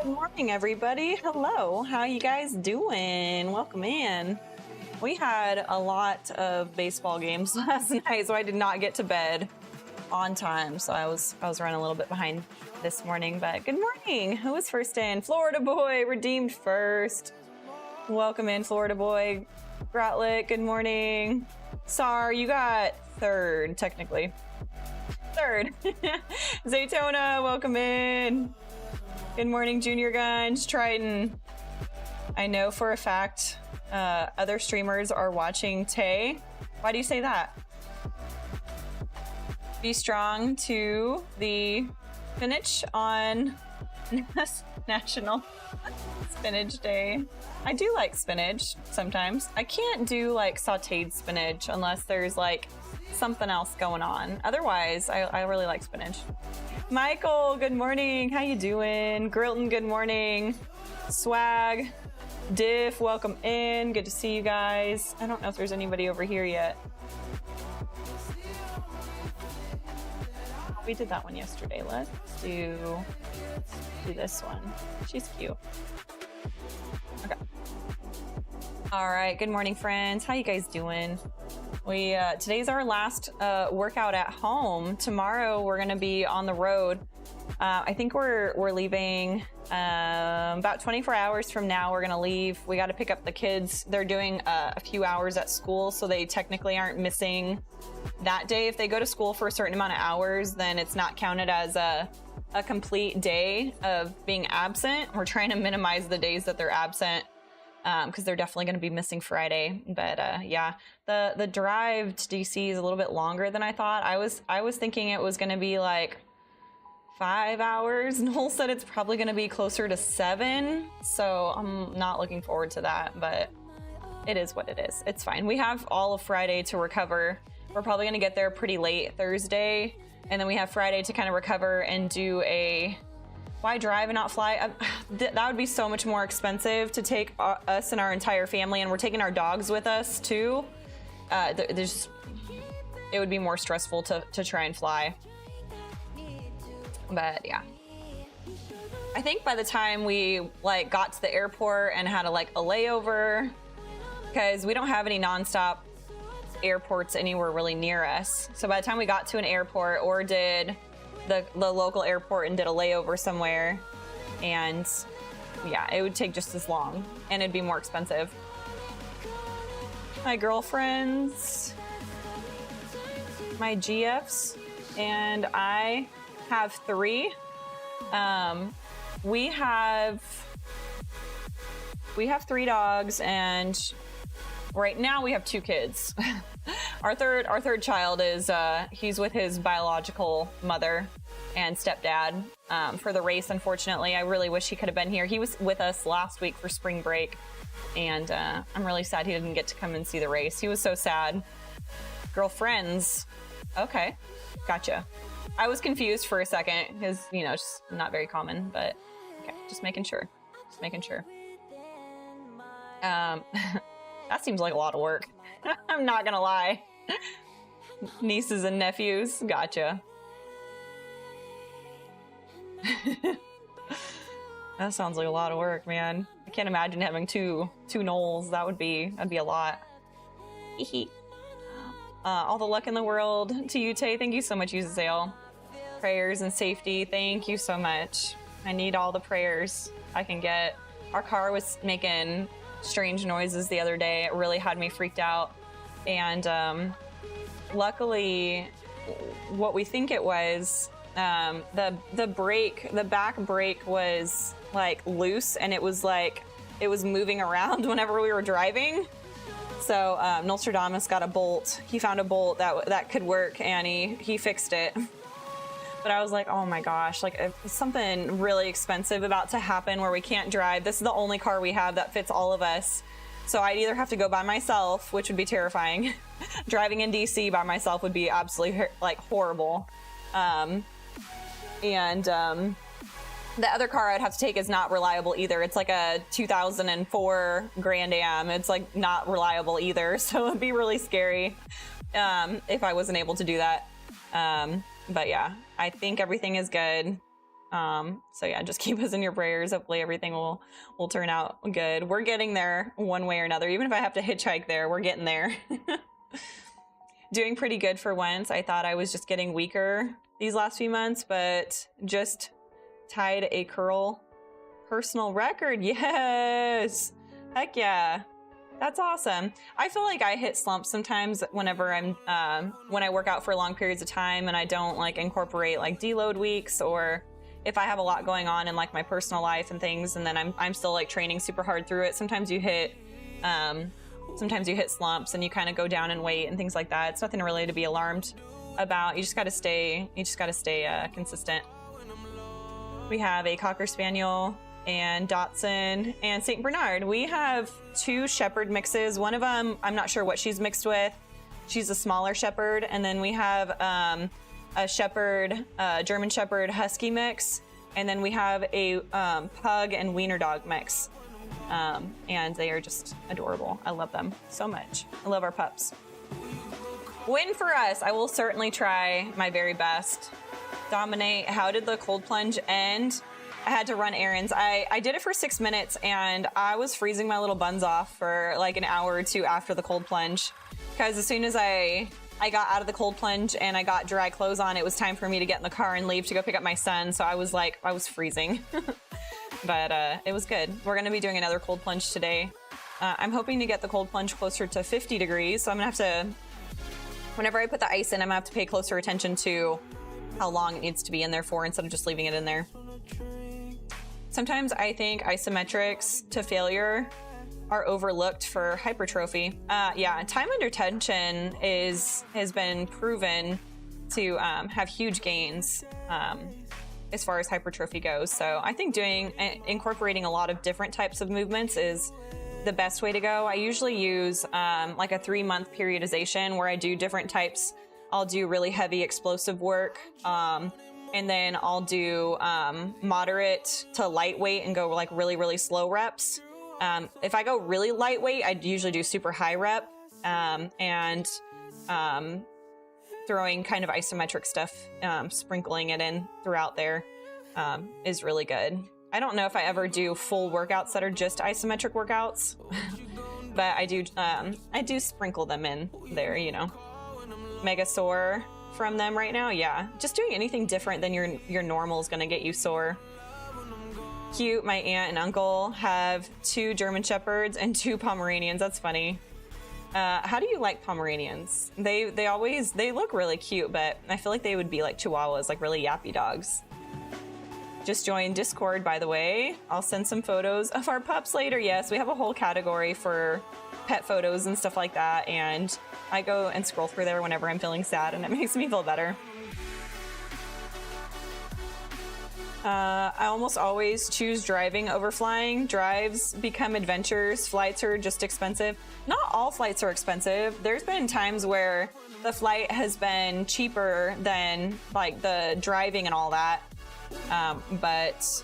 Good morning, everybody. Hello. How you guys doing? Welcome in. We had a lot of baseball games last night, so I did not get to bed on time. So I was running a little bit behind this morning, but good morning. Who was first in? Florida Boy, redeemed first. Welcome in, Florida Boy. Grotlick, good morning. Sar, you got third, technically. Third. Zaytona, welcome in. Good morning, Junior Guns, Triton. I know for a fact other streamers are watching Tay. Why do you say that? Be strong to the spinach on National Spinach Day. I do like spinach sometimes. I can't do like sauteed spinach unless there's like something else going on. Otherwise, I really like spinach. Michael, good morning. How you doing? Grilton, good morning. Swag, Diff, welcome in. Good to see you guys. I don't know if there's anybody over here yet. We did that one yesterday. Let's do this one. She's cute. Okay. All right. Good morning, friends. How you guys doing? Today's our last workout at home. Tomorrow we're gonna be on the road. I think we're leaving about 24 hours from now. We're gonna leave. We got to pick up the kids. They're doing a few hours at school, so they technically aren't missing that day. If they go to school for a certain amount of hours, then it's not counted as a complete day of being absent. We're trying to minimize the days that they're absent, because they're definitely going to be missing Friday. But yeah, the drive to DC is a little bit longer than I thought. I was thinking it was going to be like 5 hours. Noel said it's probably going to be closer to 7. So I'm not looking forward to that, but it is what it is. It's fine. We have all of Friday to recover. We're probably going to get there pretty late Thursday. And then we have Friday to kind of recover and do a... Why drive and not fly? That would be so much more expensive to take us and our entire family, and we're taking our dogs with us too. It would be more stressful to try and fly. But yeah, I think by the time we like got to the airport and had a layover, because we don't have any nonstop airports anywhere really near us. So by the time we got to an airport or did the local airport and did a layover somewhere, and yeah, it would take just as long and it'd be more expensive. My girlfriends, my GFs, and I have 3. We have we have 3 dogs, and right now we have 2 kids. Our third child is he's with his biological mother and stepdad for the race. Unfortunately, I really wish he could have been here. He was with us last week for spring break, and I'm really sad he didn't get to come and see the race. He was so sad. Girlfriends. Okay, gotcha. I was confused for a second because, you know, just not very common, but okay, just making sure. Just making sure. That seems like a lot of work. I'm not gonna lie. Nieces and nephews, gotcha. That sounds like a lot of work, man. I can't imagine having two Knowles. That'd be a lot. All the luck in the world to you, Tay. Thank you so much, Uzazel. Prayers and safety. Thank you so much. I need all the prayers I can get. Our car was making strange noises the other day. It really had me freaked out. And luckily, what we think it was, the back brake was like loose, and it was moving around whenever we were driving. So Nostradamus got a bolt. He found a bolt that could work, and he fixed it. But I was like, oh my gosh, like if something really expensive about to happen where we can't drive. This is the only car we have that fits all of us. So I'd either have to go by myself, which would be terrifying. Driving in DC by myself would be absolutely like horrible. The other car I'd have to take is not reliable either. It's like a 2004 Grand Am. It's like not reliable either. So it'd be really scary if I wasn't able to do that. But yeah, I think everything is good. So yeah, just keep us in your prayers. Hopefully everything will turn out good. We're getting there one way or another. Even if I have to hitchhike there, we're getting there. Doing pretty good for once. I thought I was just getting weaker these last few months, but just tied a curl personal record. Yes. Heck yeah. That's awesome. I feel like I hit slumps sometimes whenever I'm when I work out for long periods of time and I don't like incorporate like deload weeks, or if I have a lot going on in like my personal life and things, and then I'm still like training super hard through it. Sometimes you hit slumps and you kind of go down in weight and things like that. It's nothing really to be alarmed about. You just got to stay consistent. We have a Cocker Spaniel and Dotson and St. Bernard. We have 2 Shepherd mixes. One of them, I'm not sure what she's mixed with. She's a smaller Shepherd. And then we have a Shepherd, German Shepherd Husky mix. And then we have a Pug and Wiener Dog mix. And they are just adorable. I love them so much. I love our pups. Win for us. I will certainly try my very best. Dominate, how did the cold plunge end? I had to run errands. I did it for 6 minutes, and I was freezing my little buns off for like an hour or 2 after the cold plunge. Because as soon as I got out of the cold plunge and I got dry clothes on, it was time for me to get in the car and leave to go pick up my son. So I was freezing. But it was good. We're going to be doing another cold plunge today. I'm hoping to get the cold plunge closer to 50 degrees. So I'm going to have to, whenever I put the ice in, I'm going to have to pay closer attention to how long it needs to be in there for instead of just leaving it in there. Sometimes I think isometrics to failure are overlooked for hypertrophy. Yeah, time under tension has been proven to have huge gains as far as hypertrophy goes. So I think incorporating a lot of different types of movements is the best way to go. I usually use like a 3-month periodization where I do different types. I'll do really heavy explosive work. And then I'll do moderate to lightweight and go like really, really slow reps. If I go really lightweight, I'd usually do super high rep and throwing kind of isometric stuff, sprinkling it in throughout there is really good. I don't know if I ever do full workouts that are just isometric workouts, but I do sprinkle them in there, you know. Mega sore from them right now. Yeah, just doing anything different than your normal is gonna get you sore. Cute. My aunt and uncle have 2 German Shepherds and 2 Pomeranians. That's funny. How do you like Pomeranians? They look really cute, but I feel like they would be like Chihuahuas, like really yappy dogs. just joined Discord, by the way. I'll send some photos of our pups later. Yes, we have a whole category for pet photos and stuff like that, and I go and scroll through there whenever I'm feeling sad, and it makes me feel better. I almost always choose driving over flying. Drives become adventures. Flights are just expensive. Not all flights are expensive. There's been times where the flight has been cheaper than like the driving and all that. But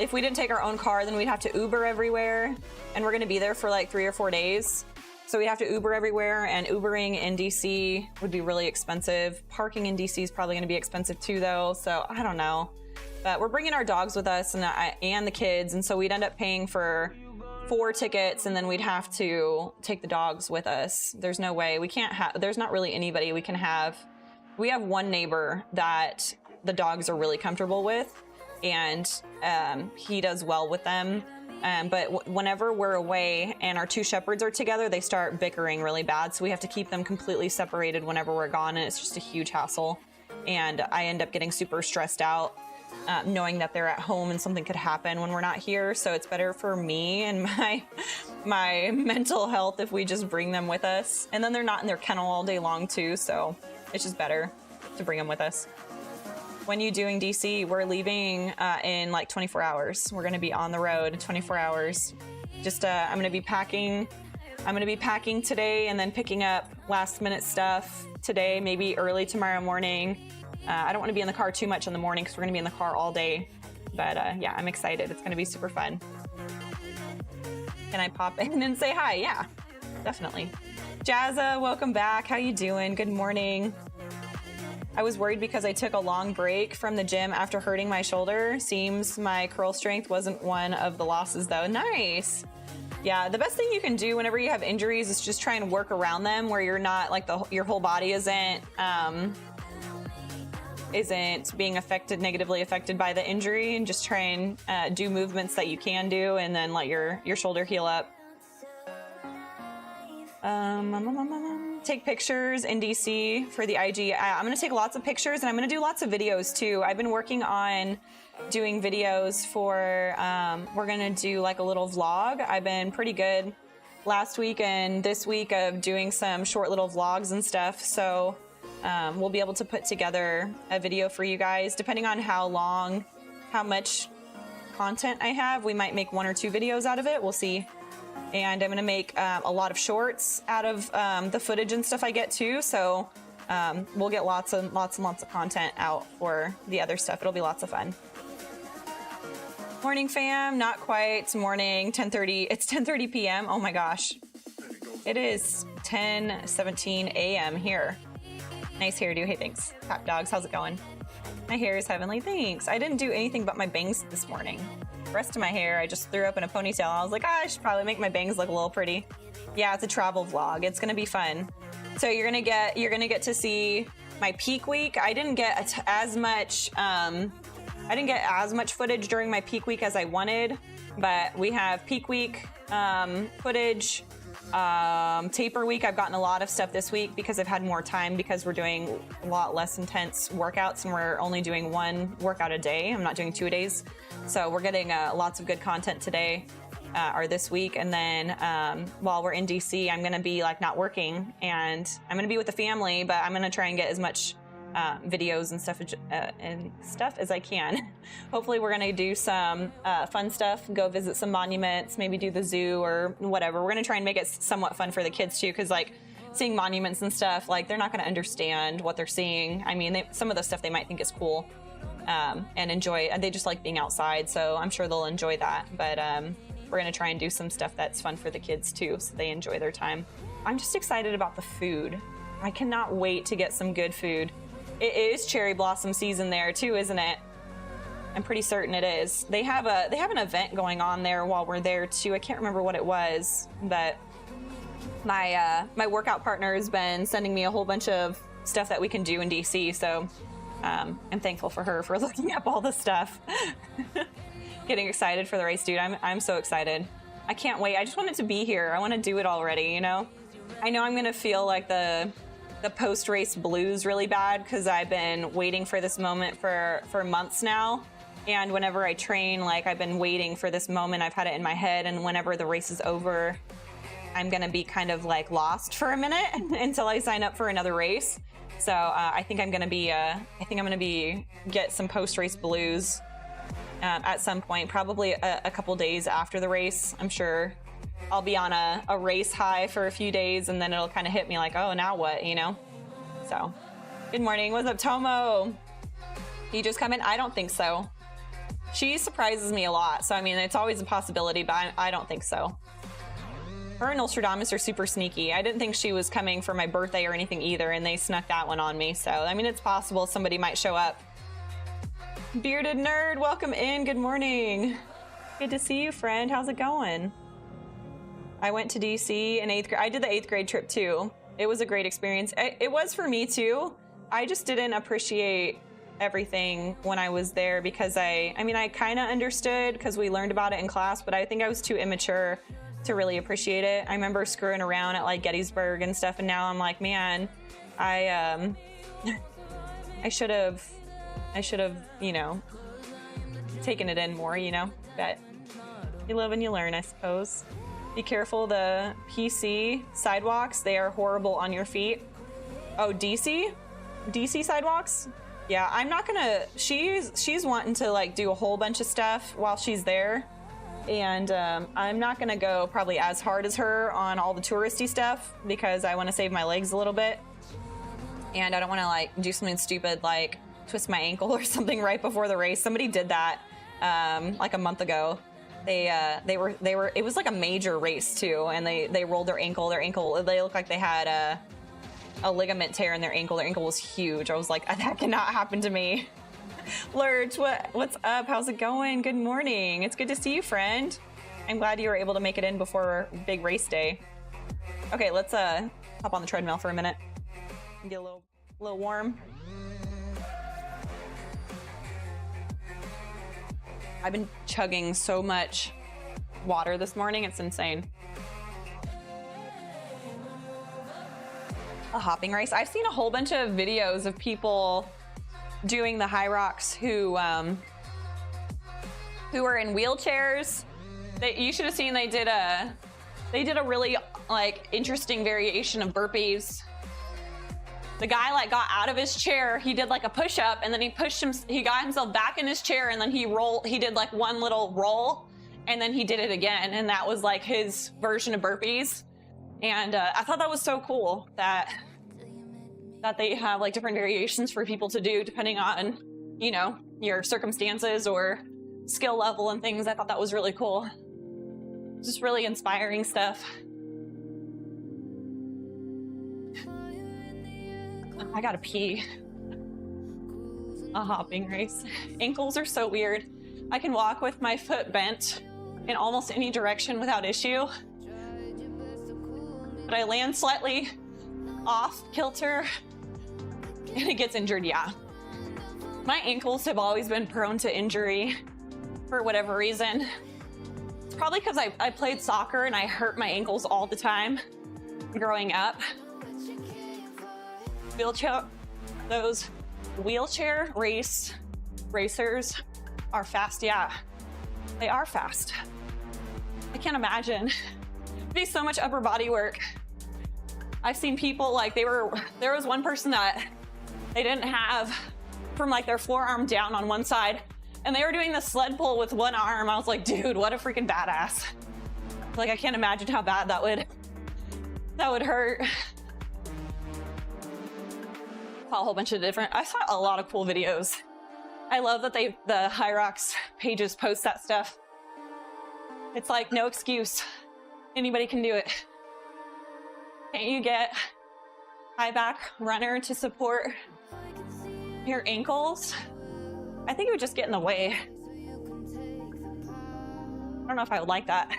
if we didn't take our own car, then we'd have to Uber everywhere, and we're going to be there for like 3 or 4 days. So we'd have to Uber everywhere, and Ubering in DC would be really expensive. Parking in DC is probably going to be expensive too, though. So I don't know. But we're bringing our dogs with us and the kids, and so we'd end up paying for 4 tickets, and then we'd have to take the dogs with us. There's no way. We can't have, there's not really anybody we can have. We have one neighbor that the dogs are really comfortable with, and he does well with them. But whenever we're away and our 2 shepherds are together, they start bickering really bad. So we have to keep them completely separated whenever we're gone, and it's just a huge hassle. And I end up getting super stressed out, knowing that they're at home and something could happen when we're not here. So it's better for me and my mental health if we just bring them with us. And then they're not in their kennel all day long too, so it's just better to bring them with us. When you doing DC? We're leaving in like 24 hours. We're gonna be on the road in 24 hours. Just I'm gonna be packing today and then picking up last minute stuff today, maybe early tomorrow morning. I don't want to be in the car too much in the morning because we're going to be in the car all day. But yeah, I'm excited. It's going to be super fun. Can I pop in and say hi? Yeah, definitely. Jazza, welcome back. How you doing? Good morning. I was worried because I took a long break from the gym after hurting my shoulder. Seems my curl strength wasn't one of the losses though. Nice. Yeah, the best thing you can do whenever you have injuries is just try and work around them where you're not like your whole body isn't being negatively affected by the injury, and just try and do movements that you can do and then let your shoulder heal up. Take pictures in DC for the IG. I'm going to take lots of pictures, and I'm going to do lots of videos too. I've been working on doing videos for, we're going to do like a little vlog. I've been pretty good last week and this week of doing some short little vlogs and stuff. So we'll be able to put together a video for you guys. Depending on how much content I have, we might make 1 or 2 videos out of it. We'll see. And I'm going to make a lot of shorts out of the footage and stuff I get too. So we'll get lots and lots of content out for the other stuff. It'll be lots of fun. Morning fam, not quite. It's morning, 10:30. It's 10:30 p.m. Oh my gosh. It is 10:17 a.m. here. Nice hairdo. Hey, thanks. Top dogs, how's it going? My hair is heavenly, thanks. I didn't do anything but my bangs this morning. The rest of my hair, I just threw up in a ponytail. I was like, I should probably make my bangs look a little pretty. Yeah, it's a travel vlog. It's gonna be fun. So you're gonna get to see my peak week. I didn't get as much footage during my peak week as I wanted, but we have peak week footage. Taper week, I've gotten a lot of stuff this week because I've had more time because we're doing a lot less intense workouts and we're only doing 1 workout a day. I'm not doing 2 a days. So we're getting lots of good content today or this week. And then while we're in DC, I'm going to be like not working and I'm going to be with the family, but I'm going to try and get as much videos and stuff as I can. Hopefully we're gonna do some fun stuff, go visit some monuments, maybe do the zoo or whatever. We're gonna try and make it somewhat fun for the kids too, because like seeing monuments and stuff, like they're not gonna understand what they're seeing. I mean, some of the stuff they might think is cool and enjoy. They just like being outside, so I'm sure they'll enjoy that. But we're gonna try and do some stuff that's fun for the kids too, so they enjoy their time. I'm just excited about the food. I cannot wait to get some good food. It is cherry blossom season there too, isn't it? I'm pretty certain it is. They have an event going on there while we're there too. I can't remember what it was, but my workout partner has been sending me a whole bunch of stuff that we can do in DC. So I'm thankful for her for looking up all the stuff. Getting excited for the race, dude. I'm so excited. I can't wait. I just want it to be here. I want to do it already. You know. I know I'm gonna feel like the post-race blues really bad because I've been waiting for this moment for months now, And whenever I train, like I've been waiting for this moment. I've had it in my head, and whenever the race is over, I'm gonna be kind of like lost for a minute until I sign up for another race. So I think I'm gonna get some post-race blues at some point, probably a couple days after the race. I'm sure I'll be on a race high for a few days, and then it'll kind of hit me like, oh, now what, you know? So, good morning. What's up, Tomo? You just come in? I don't think so. She surprises me a lot, so I mean, it's always a possibility, but I don't think so. Her and Nostradamus are super sneaky. I didn't think she was coming for my birthday or anything either, and they snuck that one on me. So, I mean, it's possible somebody might show up. Bearded Nerd, welcome in. Good morning. Good to see you, friend. How's it going? I went to DC in 8th grade. I did the 8th grade trip too. It was a great experience. It was for me too. I just didn't appreciate everything when I was there because I kind of understood because we learned about it in class, but I think I was too immature to really appreciate it. I remember screwing around at like Gettysburg and stuff, and now I'm like, man, I should have, you know, taken it in more, you know, but you live and you learn, I suppose. Be careful, the PC sidewalks, they are horrible on your feet. Oh, DC sidewalks? Yeah, I'm not gonna, she's wanting to like do a whole bunch of stuff while she's there. And I'm not gonna go probably as hard as her on all the touristy stuff because I wanna save my legs a little bit. And I don't wanna like do something stupid like twist my ankle or something right before the race. Somebody did that like a month ago. They were, it was like a major race too. And they rolled their ankle, they looked like they had a ligament tear in their ankle. Their ankle was huge. I was like, that cannot happen to me. Lurch, what's up? How's it going? Good morning. It's good to see you, friend. I'm glad you were able to make it in before big race day. Okay, let's hop on the treadmill for a minute and get a little warm. I've been chugging so much water this morning. It's insane. A hopping race. I've seen a whole bunch of videos of people doing the hyrox who are in wheelchairs. You should have seen they did a really like interesting variation of burpees. The guy like got out of his chair, he did like a push-up, and then he got himself back in his chair, and then he did like one little roll, and then he did it again, and that was like his version of burpees. And I thought that was so cool that they have like different variations for people to do depending on, you know, your circumstances or skill level and things. I thought that was really cool. Just really inspiring stuff. I gotta pee. A hopping race. Ankles are so weird. I can walk with my foot bent in almost any direction without issue. But I land slightly off kilter and it gets injured, yeah. My ankles have always been prone to injury for whatever reason. It's probably because I played soccer and I hurt my ankles all the time growing up. Those wheelchair racers are fast, yeah. They are fast. I can't imagine. It'd be so much upper body work. I've seen people like there was one person that they didn't have from like their forearm down on one side, and they were doing the sled pull with one arm. I was like, dude, what a freaking badass. Like, I can't imagine how bad that would hurt. Saw a whole bunch of I saw a lot of cool videos. I love that the hyrox pages post that stuff. It's like no excuse. Anybody can do it. Can't you get high back runner to support your ankles? I think it would just get in the way. I don't know if I would like that.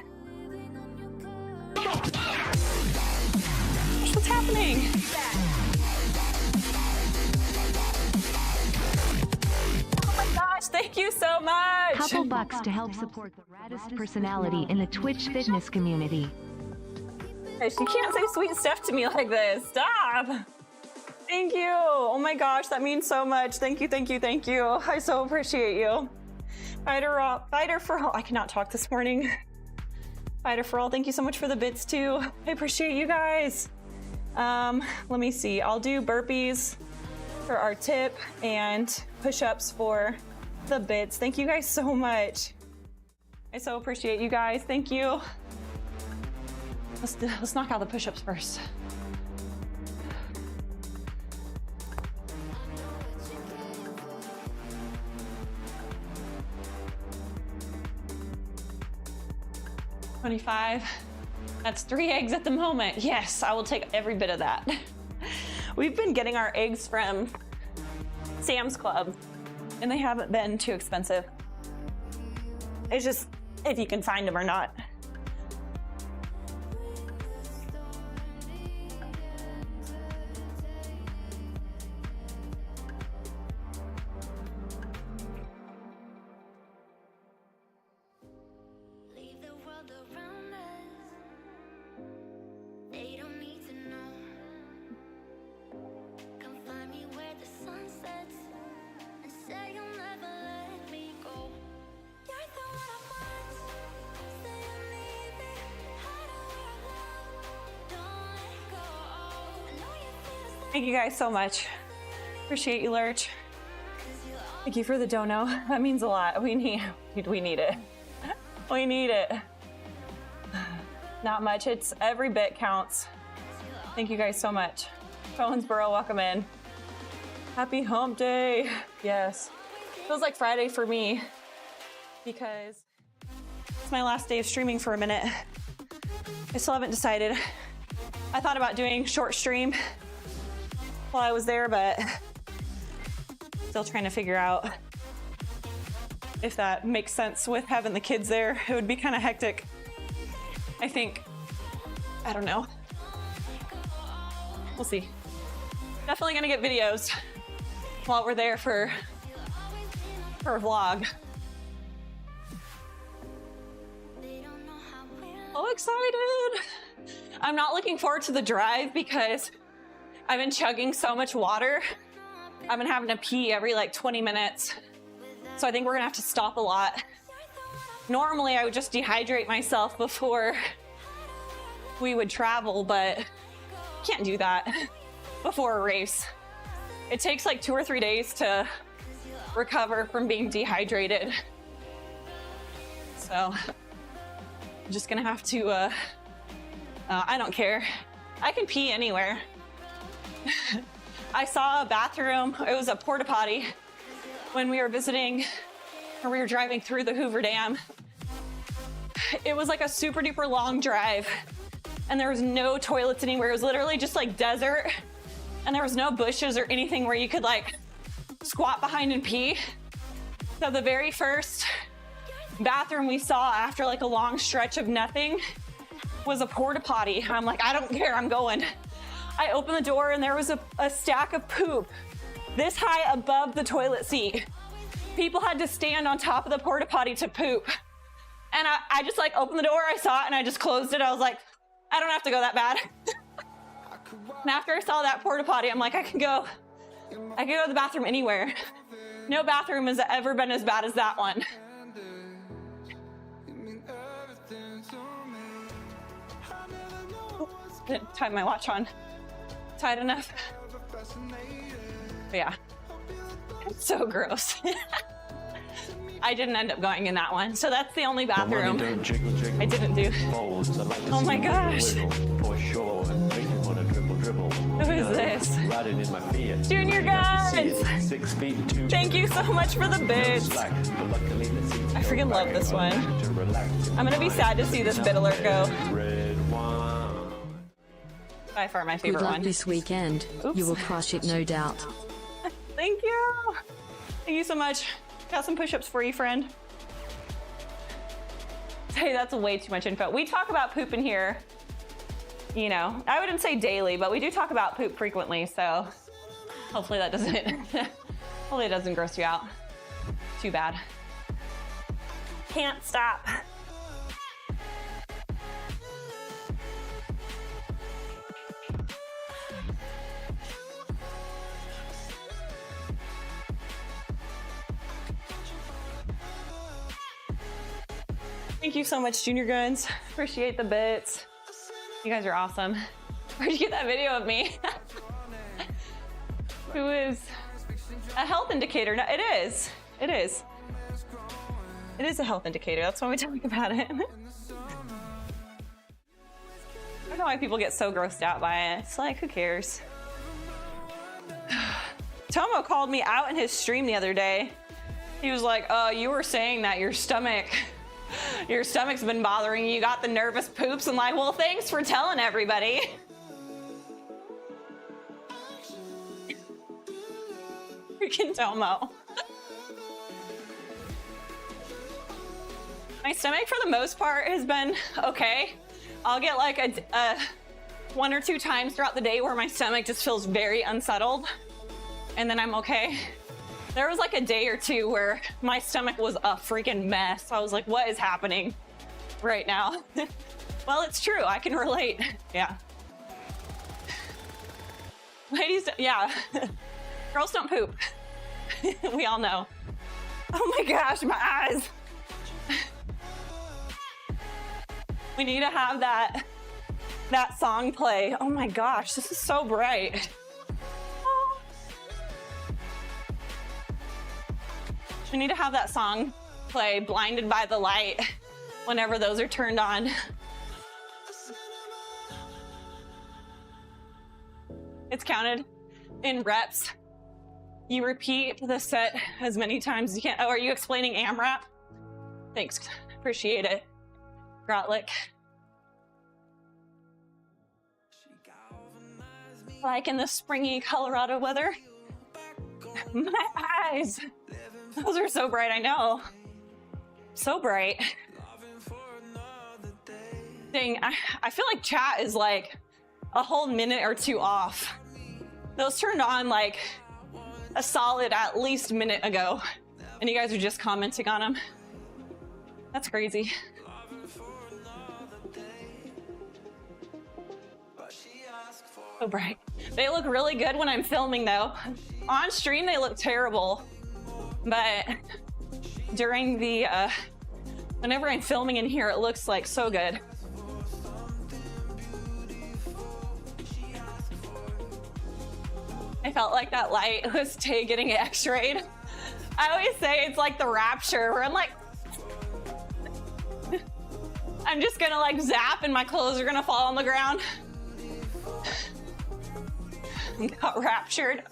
What's happening? Oh my gosh, thank you so much. Couple bucks to help support the raddest personality in the Twitch fitness community. She can't say sweet stuff to me like this. Stop. Thank you. Oh my gosh, that means so much. Thank you, thank you, thank you. I so appreciate you. Fighter for all. I cannot talk this morning. Fighter for all. Thank you so much for the bits too. I appreciate you guys. Let me see. I'll do burpees for our tip and push-ups for the bits. Thank you guys so much. I so appreciate you guys. Thank you. Let's knock out the push-ups first. $25. That's 3 eggs at the moment. Yes, I will take every bit of that. We've been getting our eggs from Sam's Club, and they haven't been too expensive. It's just if you can find them or not. Thank you guys so much. Appreciate you, Lurch. Thank you for the dono. That means a lot. We need it. We need it. Not much. It's every bit counts. Thank you guys so much. Owensboro, welcome in. Happy hump day. Yes. Feels like Friday for me because it's my last day of streaming for a minute. I still haven't decided. I thought about doing short stream while I was there, but still trying to figure out if that makes sense with having the kids there. It would be kind of hectic, I think. I don't know. We'll see. Definitely gonna get videos while we're there for a vlog. So excited. I'm not looking forward to the drive because I've been chugging so much water. I've been having to pee every like 20 minutes. So I think we're gonna have to stop a lot. Normally I would just dehydrate myself before we would travel, but can't do that before a race. It takes like 2 or 3 days to recover from being dehydrated. So I'm just gonna have to, I don't care. I can pee anywhere. I saw a bathroom, it was a porta potty when we were visiting, or we were driving through the Hoover Dam. It was like a super duper long drive and there was no toilets anywhere. It was literally just like desert and there was no bushes or anything where you could like squat behind and pee. So the very first bathroom we saw after like a long stretch of nothing was a porta potty. I'm like, I don't care, I'm going. I opened the door and there was a stack of poop this high above the toilet seat. People had to stand on top of the porta potty to poop. And I just like opened the door, I saw it and I just closed it. I was like, I don't have to go that bad. And after I saw that porta potty, I'm like, I can go to the bathroom anywhere. No bathroom has ever been as bad as that one. Didn't tie my watch on tight enough. But yeah, it's so gross. I didn't end up going in that one. So that's the only bathroom I didn't do. Oh my gosh. Who is this? Junior guys! Thank you so much for the bits. I freaking love this one. I'm gonna be sad to see this bit alert go. By far my favorite Good luck one. this weekend. Oops. You will crush it, no doubt. Thank you. Thank you so much. Got some push-ups for you, friend. Hey, that's way too much info. We talk about poop in here. You know, I wouldn't say daily, but we do talk about poop frequently, so hopefully that doesn't, hopefully it doesn't gross you out too bad. Can't stop. Thank you so much, Junior Guns. Appreciate the bits. You guys are awesome. Where'd you get that video of me? Who is a health indicator? No, it is. It is. It is a health indicator. That's why we talk about it. I don't know why people get so grossed out by it. It's like, who cares? Tomo called me out in his stream the other day. He was like, you were saying that your stomach's been bothering you. You got the nervous poops. I'm like, well, thanks for telling everybody. Freaking Tomo. My stomach, for the most part, has been okay. I'll get like a 1 or 2 times throughout the day where my stomach just feels very unsettled, and then I'm okay. There was like a day or 2 where my stomach was a freaking mess. I was like, what is happening right now? Well, it's true. I can relate. Yeah. Ladies, yeah. Girls don't poop. We all know. Oh my gosh, my eyes. We need to have that song play. Oh my gosh, this is so bright. Oh. We need to have that song play, Blinded by the Light, whenever those are turned on. It's counted in reps. You repeat the set as many times as you can. Oh, are you explaining AMRAP? Thanks, appreciate it. Grotlick. Like in the springy Colorado weather. My eyes. Those are so bright, I know. So bright. Dang, I feel like chat is like a whole minute or 2 off. Those turned on like a solid at least minute ago, and you guys are just commenting on them. That's crazy. So bright. They look really good when I'm filming though. On stream they look terrible, but during the whenever I'm filming in here, it looks like so good. I felt like that light was Tay getting x-rayed. I always say it's like the rapture where I'm like, I'm just gonna like zap and my clothes are gonna fall on the ground. Got raptured.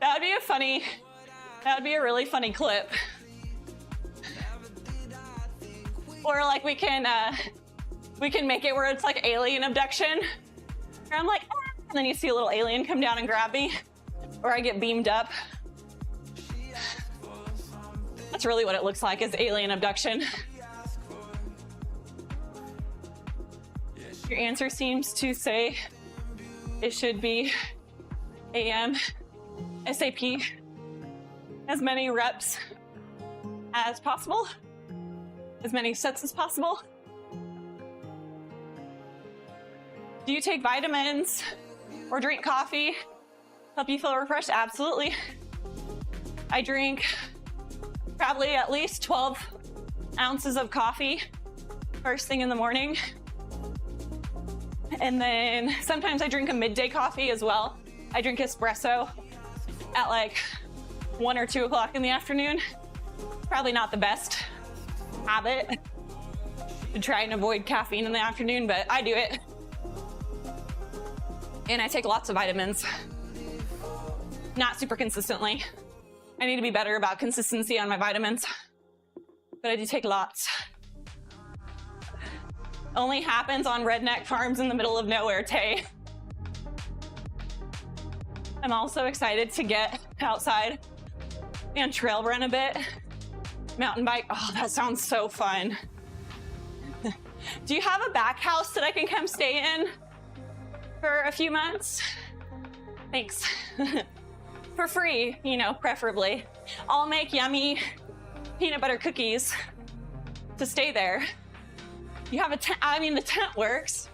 That would be a really funny clip. Or like we can make it where it's like alien abduction. Where I'm like, ah, and then you see a little alien come down and grab me. Or I get beamed up. That's really what it looks like, is alien abduction. Your answer seems to say it should be AM, SAP, as many reps as possible, as many sets as possible. Do you take vitamins or drink coffee? Help you feel refreshed? Absolutely. I drink probably at least 12 ounces of coffee first thing in the morning. And then sometimes I drink a midday coffee as well. I drink espresso at like 1 or 2 o'clock in the afternoon. Probably not the best habit to try and avoid caffeine in the afternoon, but I do it. And I take lots of vitamins. Not super consistently. I need to be better about consistency on my vitamins, but I do take lots. Only happens on redneck farms in the middle of nowhere, Tay. I'm also excited to get outside and trail run a bit. Mountain bike, oh, that sounds so fun. Do you have a back house that I can come stay in for a few months? Thanks. For free, you know, preferably. I'll make yummy peanut butter cookies to stay there. You have a tent, I mean, the tent works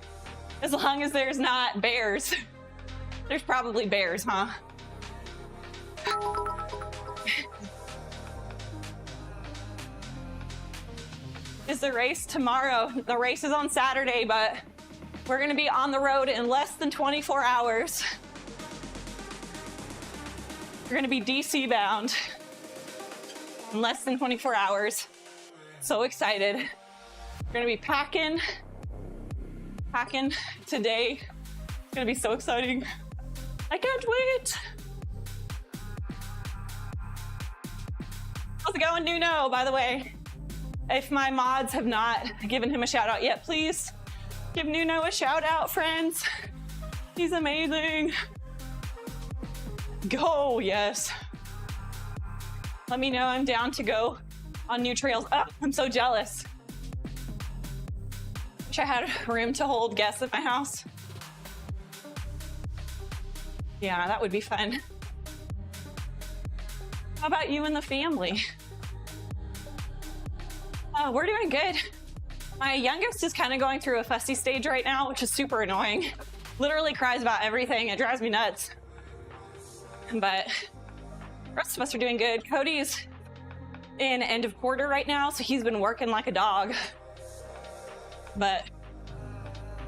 as long as there's not bears. There's probably bears, huh? is the race tomorrow. The race is on Saturday, but we're gonna be on the road in less than 24 hours. We're gonna be DC bound in less than 24 hours. So excited. We're gonna be packing today. It's gonna be so exciting. I can't wait. How's it going, Nuno, by the way? If my mods have not given him a shout out yet, please give Nuno a shout out, friends. He's amazing. Go, yes. Let me know, I'm down to go on new trails. Oh, I'm so jealous. Wish I had room to hold guests at my house. Yeah, that would be fun. How about you and the family? Oh, we're doing good. My youngest is kind of going through a fussy stage right now, which is super annoying. Literally cries about everything. It drives me nuts. But the rest of us are doing good. Cody's in end of quarter right now, so he's been working like a dog. But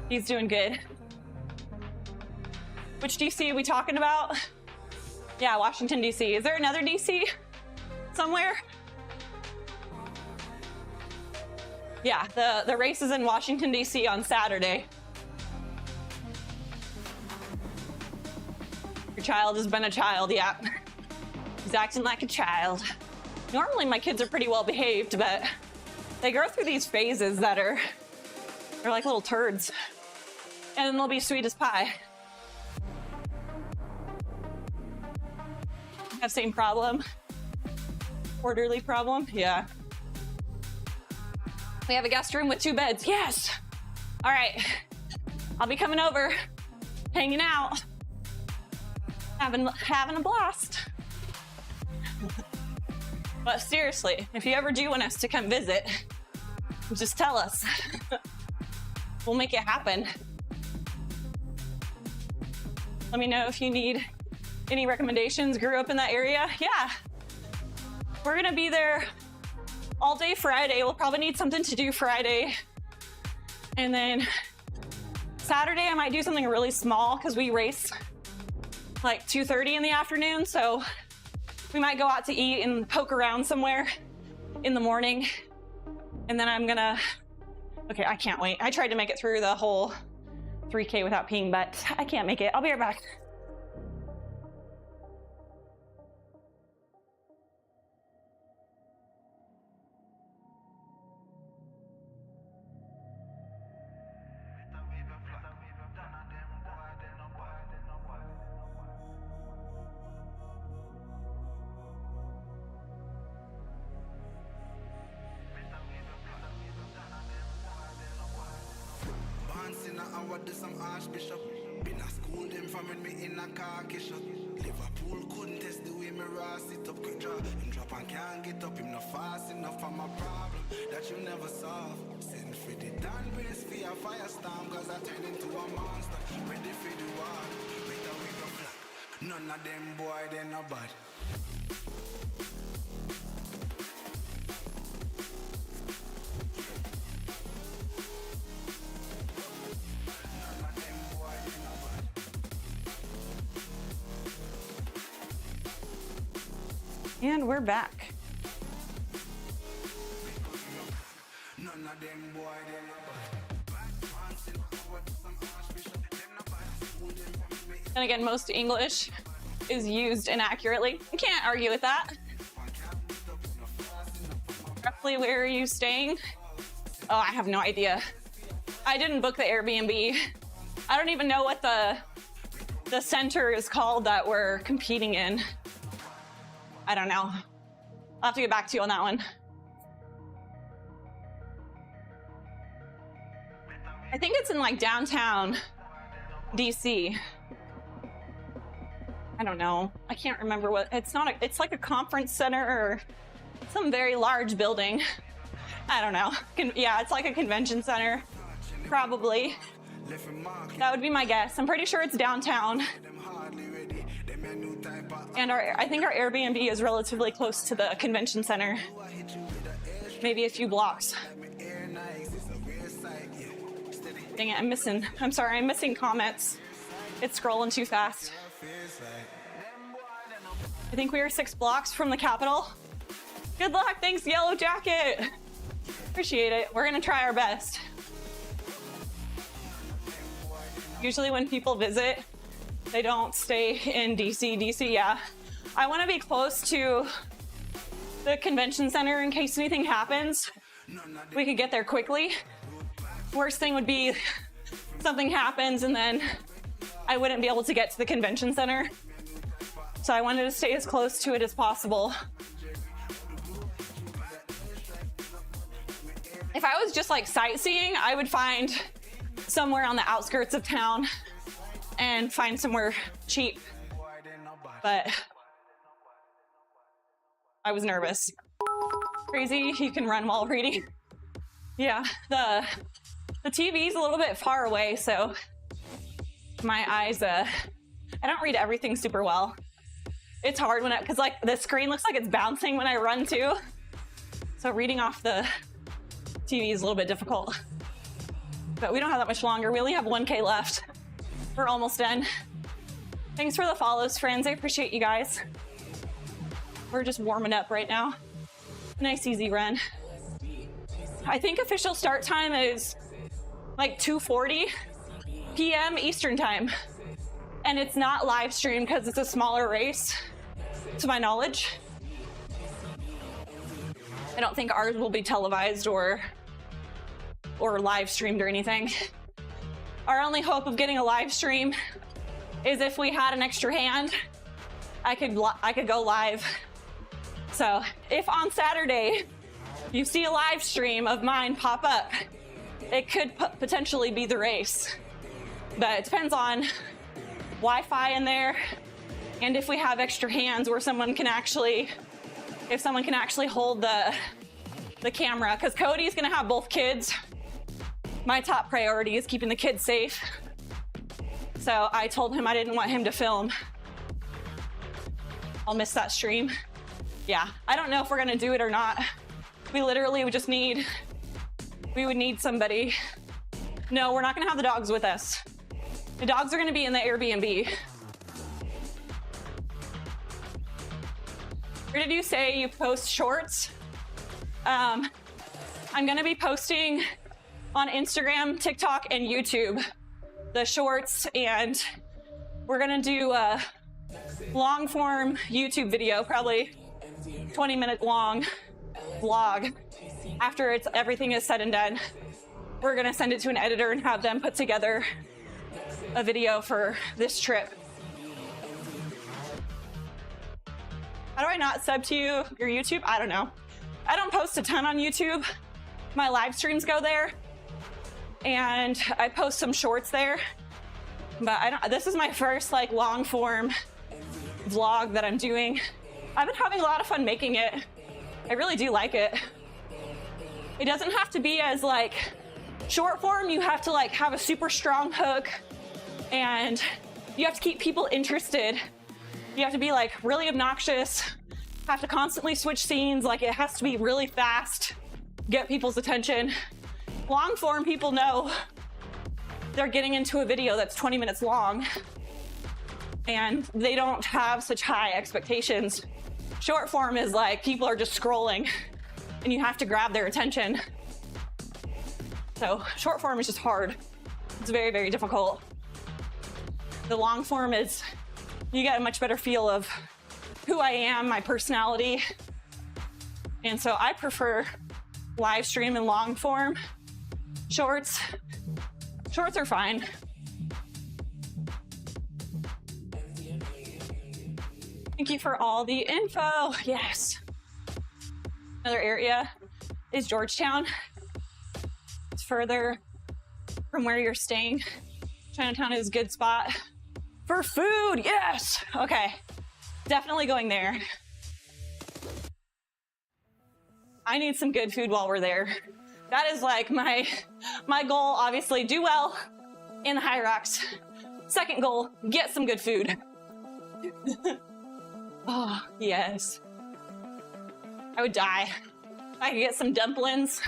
he's doing good. Which DC are we talking about? Yeah, Washington, DC. Is there another DC somewhere? Yeah, the race is in Washington, DC on Saturday. Your child has been a child, yeah. He's acting like a child. Normally my kids are pretty well behaved, but they go through these phases that they're like little turds. And then they'll be sweet as pie. Have same problem? Orderly problem? Yeah. We have a guest room with 2 beds. Yes! All right. I'll be coming over, hanging out, having a blast. But seriously, if you ever do want us to come visit, just tell us. We'll make it happen. Let me know if you need any recommendations. Grew up in that area? Yeah. We're gonna be there all day Friday. We'll probably need something to do Friday. And then Saturday, I might do something really small because we race like 2:30 in the afternoon. So we might go out to eat and poke around somewhere in the morning. And then I'm gonna, okay, I can't wait. I tried to make it through the whole 3K without peeing, but I can't make it. I'll be right back. Do some archbishop. Been a school them from when me in a car shot. Liverpool couldn't test the way me rise it up. Quick draw him drop and can't get up. Him not fast enough for my problem that you never solve. Send for the down brace for a firestorm, cause I turn into a monster. Ready for the war, with a wig of flat. None of them boy they no bad. And we're back. And again, most English is used inaccurately. I can't argue with that. Roughly where are you staying? Oh, I have no idea. I didn't book the Airbnb. I don't even know what the center is called that we're competing in. I don't know. I'll have to get back to you on that one. I think it's in like downtown DC. I don't know. I can't remember what, it's like a conference center or some very large building. I don't know. Yeah, it's like a convention center, probably. That would be my guess. I'm pretty sure it's downtown. And I think our Airbnb is relatively close to the convention center. Maybe a few blocks. Dang it, I'm sorry, I'm missing comments. It's scrolling too fast. I think we are 6 blocks from the Capitol. Good luck, thanks, Yellow Jacket. Appreciate it. We're gonna try our best. Usually when people visit, they don't stay in DC, yeah. I wanna be close to the convention center in case anything happens. We could get there quickly. Worst thing would be something happens and then I wouldn't be able to get to the convention center. So I wanted to stay as close to it as possible. If I was just like sightseeing, I would find somewhere on the outskirts of town and find somewhere cheap. But I was nervous. Crazy, you can run while reading. Yeah, the TV's a little bit far away, so my eyes, I don't read everything super well. It's hard because like the screen looks like it's bouncing when I run too. So reading off the TV is a little bit difficult. But we don't have that much longer. We only have 1K left. We're almost done. Thanks for the follows, friends. I appreciate you guys. We're just warming up right now. Nice, easy run. I think official start time is like 2:40 p.m. Eastern time. And it's not live streamed because it's a smaller race, to my knowledge. I don't think ours will be televised or live streamed or anything. Our only hope of getting a live stream is if we had an extra hand, I could go live. So if on Saturday you see a live stream of mine pop up, it could potentially be the race. But it depends on Wi-Fi in there and if we have extra hands where someone can actually hold the camera, because Cody's gonna have both kids. My top priority is keeping the kids safe. So I told him I didn't want him to film. I'll miss that stream. Yeah, I don't know if we're gonna do it or not. We literally would need somebody. No, we're not gonna have the dogs with us. The dogs are gonna be in the Airbnb. Where did you say you post shorts? I'm gonna be posting on Instagram, TikTok, and YouTube, the shorts, and we're gonna do a long form YouTube video, probably 20-minute long vlog. After everything is said and done, we're gonna send it to an editor and have them put together a video for this trip. How do I not sub to your YouTube? I don't know. I don't post a ton on YouTube. My live streams go there and I post some shorts there, but this is my first like long form vlog that I'm doing. I've been having a lot of fun making it. I really do like it. It doesn't have to be as like short form. You have to like have a super strong hook and you have to keep people interested. You have to be like really obnoxious, have to constantly switch scenes. Like it has to be really fast, get people's attention. Long form, people know they're getting into a video that's 20 minutes long and they don't have such high expectations. Short form is like people are just scrolling and you have to grab their attention. So short form is just hard. It's very, very difficult. The long form is, you get a much better feel of who I am, my personality. And so I prefer live stream and long form. Shorts are fine. Thank you for all the info. Yes. Another area is Georgetown. It's further from where you're staying. Chinatown is a good spot for food. Yes. Okay. Definitely going there. I need some good food while we're there. That is like my goal, obviously. Do well in the hyrox. Second goal, get some good food. Oh, yes. I would die. I could get some dumplings,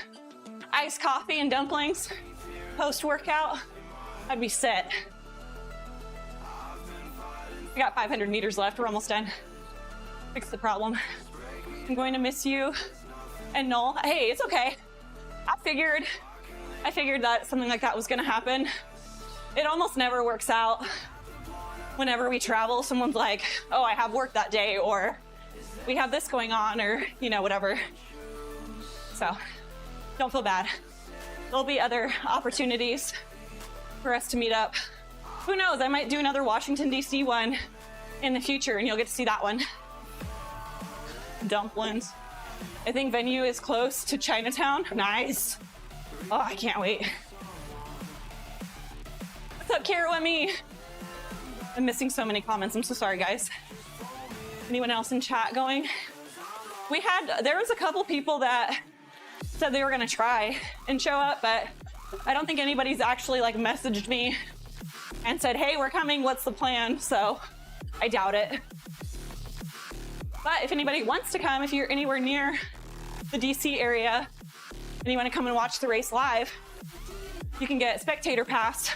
iced coffee and dumplings. post-workout, I'd be set. We got 500 meters left. We're almost done. Fix the problem. I'm going to miss you. And Noel, hey, it's okay. I figured that something like that was gonna happen. It almost never works out. Whenever we travel, someone's like, oh, I have work that day, or we have this going on, or, you know, whatever. So don't feel bad. There'll be other opportunities for us to meet up. Who knows, I might do another Washington, D.C. one in the future, and you'll get to see that one. Dumplings. I think venue is close to Chinatown. Nice. Oh, I can't wait. What's up, Carol and me? I'm missing so many comments. I'm so sorry, guys. Anyone else in chat going? There was a couple people that said they were gonna try and show up, but I don't think anybody's actually like messaged me and said, hey, we're coming, what's the plan? So I doubt it. But if anybody wants to come, if you're anywhere near the DC area and you want to come and watch the race live, you can get spectator pass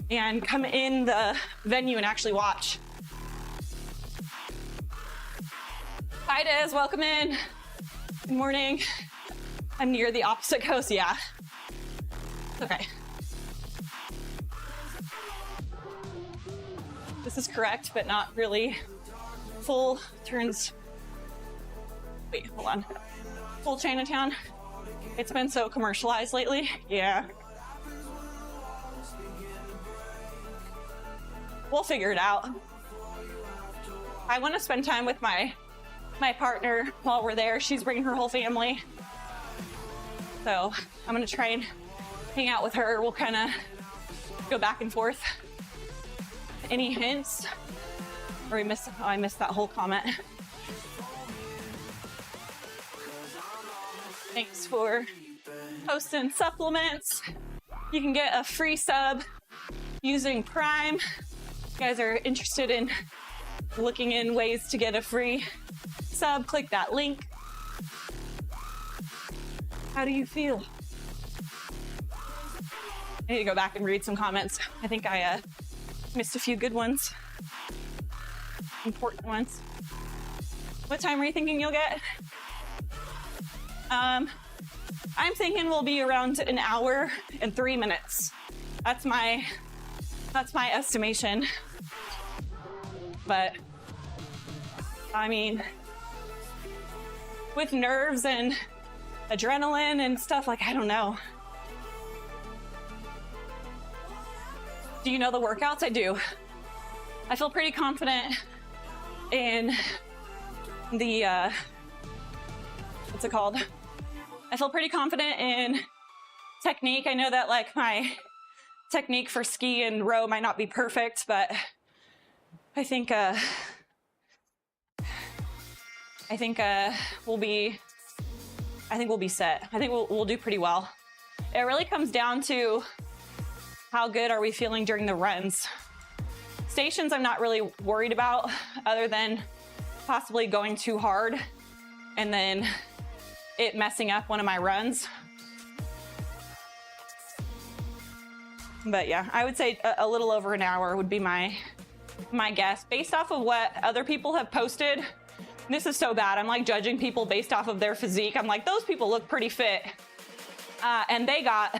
and come in the venue and actually watch. Hi, Des, welcome in. Good morning. I'm near the opposite coast, yeah. Okay. This is correct, but not really. Full turns. Wait, hold on. Full Chinatown. It's been so commercialized lately. Yeah. We'll figure it out. I want to spend time with my partner while we're there. She's bringing her whole family. So I'm going to try and hang out with her. We'll kind of go back and forth. Any hints? Or I missed that whole comment. Thanks for posting supplements. You can get a free sub using Prime. If you guys are interested in looking in ways to get a free sub, click that link. How do you feel? I need to go back and read some comments. I think I missed a few good ones. Important ones. What time are you thinking you'll get? I'm thinking we'll be around an hour and 3 minutes. That's my estimation. But I mean, with nerves and adrenaline and stuff, like, I don't know. Do you know the workouts? I do. I feel pretty confident in the, what's it called? I feel pretty confident in technique. I know that like my technique for ski and row might not be perfect, but I think we'll be set. I think we'll do pretty well. It really comes down to how good are we feeling during the runs. Stations I'm not really worried about, other than possibly going too hard and then it messing up one of my runs. But yeah, I would say a little over an hour would be my guess. Based off of what other people have posted, this is so bad. I'm like judging people based off of their physique. I'm like, those people look pretty fit. And they got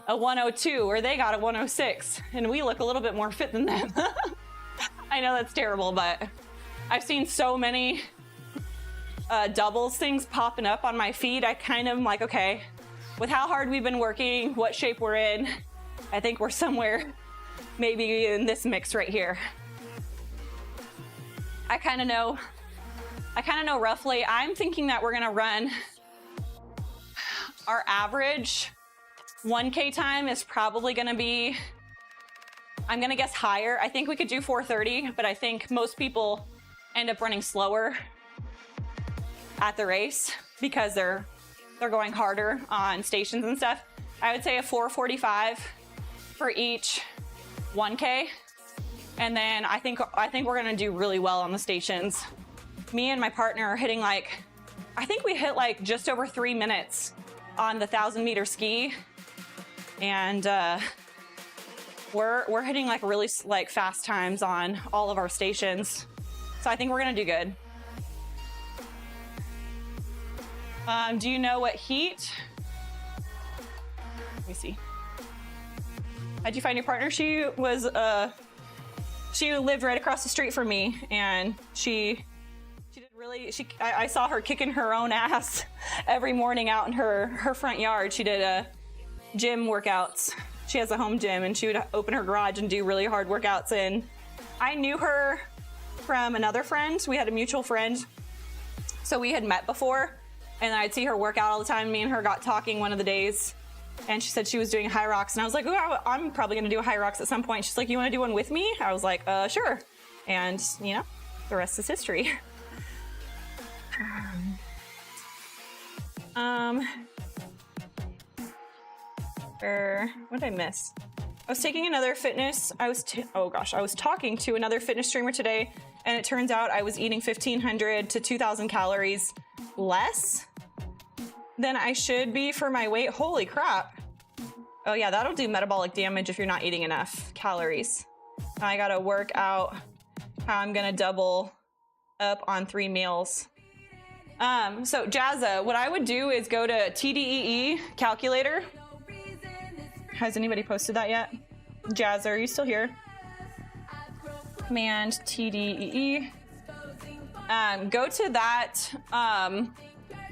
a 102 or they got a 106 and we look a little bit more fit than them. I know that's terrible, but I've seen so many doubles things popping up on my feed. I kind of am like, okay, with how hard we've been working, what shape we're in, I think we're somewhere maybe in this mix right here. I kind of know roughly. I'm thinking that we're gonna run our average 1K time is probably gonna be, I'm gonna guess higher. I think we could do 4:30, but I think most people end up running slower at the race because they're going harder on stations and stuff. I would say a 4:45 for each 1K. And then I think we're gonna do really well on the stations. Me and my partner are hitting like, I think we hit like just over 3 minutes on the 1,000 meter ski and we're hitting like really like fast times on all of our stations. So I think we're gonna do good. Do you know what heat? Let me see. How'd you find your partner? She was she lived right across the street from me, and she did really. I saw her kicking her own ass every morning out in her front yard. She did gym workouts. She has a home gym, and she would open her garage and do really hard workouts. And I knew her from another friend. We had a mutual friend, so we had met before, and I'd see her work out all the time. Me and her got talking one of the days, and she said she was doing hyrox, and I was like, oh, I'm probably gonna do a hyrox at some point. She's like, you wanna do one with me? I was like, sure. And you know, the rest is history. What did I miss? I was taking another fitness. I was talking to another fitness streamer today, and it turns out I was eating 1,500 to 2,000 calories less than I should be for my weight. Holy crap. Oh yeah, that'll do metabolic damage if you're not eating enough calories. I gotta work out how I'm gonna double up on 3 meals. So Jazza, what I would do is go to TDEE calculator. Has anybody posted that yet? Jazza, are you still here? Command TDEE. Go to that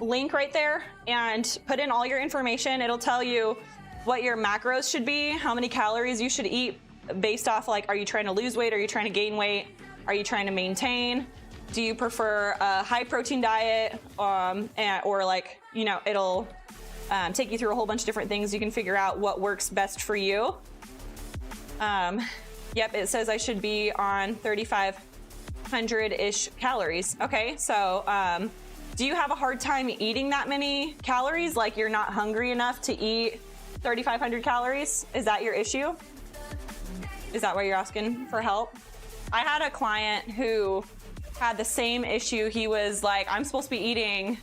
link right there and put in all your information. It'll tell you what your macros should be, how many calories you should eat based off, like, are you trying to lose weight? Are you trying to gain weight? Are you trying to maintain? Do you prefer a high protein diet? Or like, you know, it'll take you through a whole bunch of different things. You can figure out what works best for you. Yep, it says I should be on 3,500-ish calories. Okay, so do you have a hard time eating that many calories? Like you're not hungry enough to eat 3,500 calories? Is that your issue? Is that why you're asking for help? I had a client who had the same issue. He was like, I'm supposed to be eating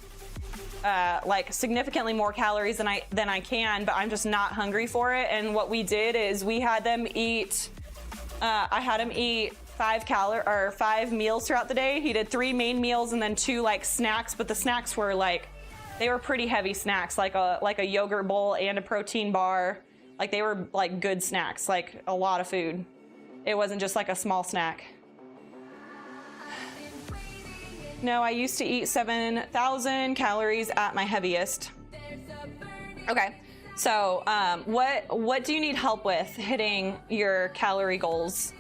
like significantly more calories than I can, but I'm just not hungry for it. And what we did is we had them eat, I had him eat 5 meals throughout the day. He did 3 main meals and then 2 like snacks, but the snacks were like, they were pretty heavy snacks, like a yogurt bowl and a protein bar. Like they were like good snacks, like a lot of food. It wasn't just like a small snack. No, I used to eat 7,000 calories at my heaviest. Okay, so what do you need help with hitting your calorie goals?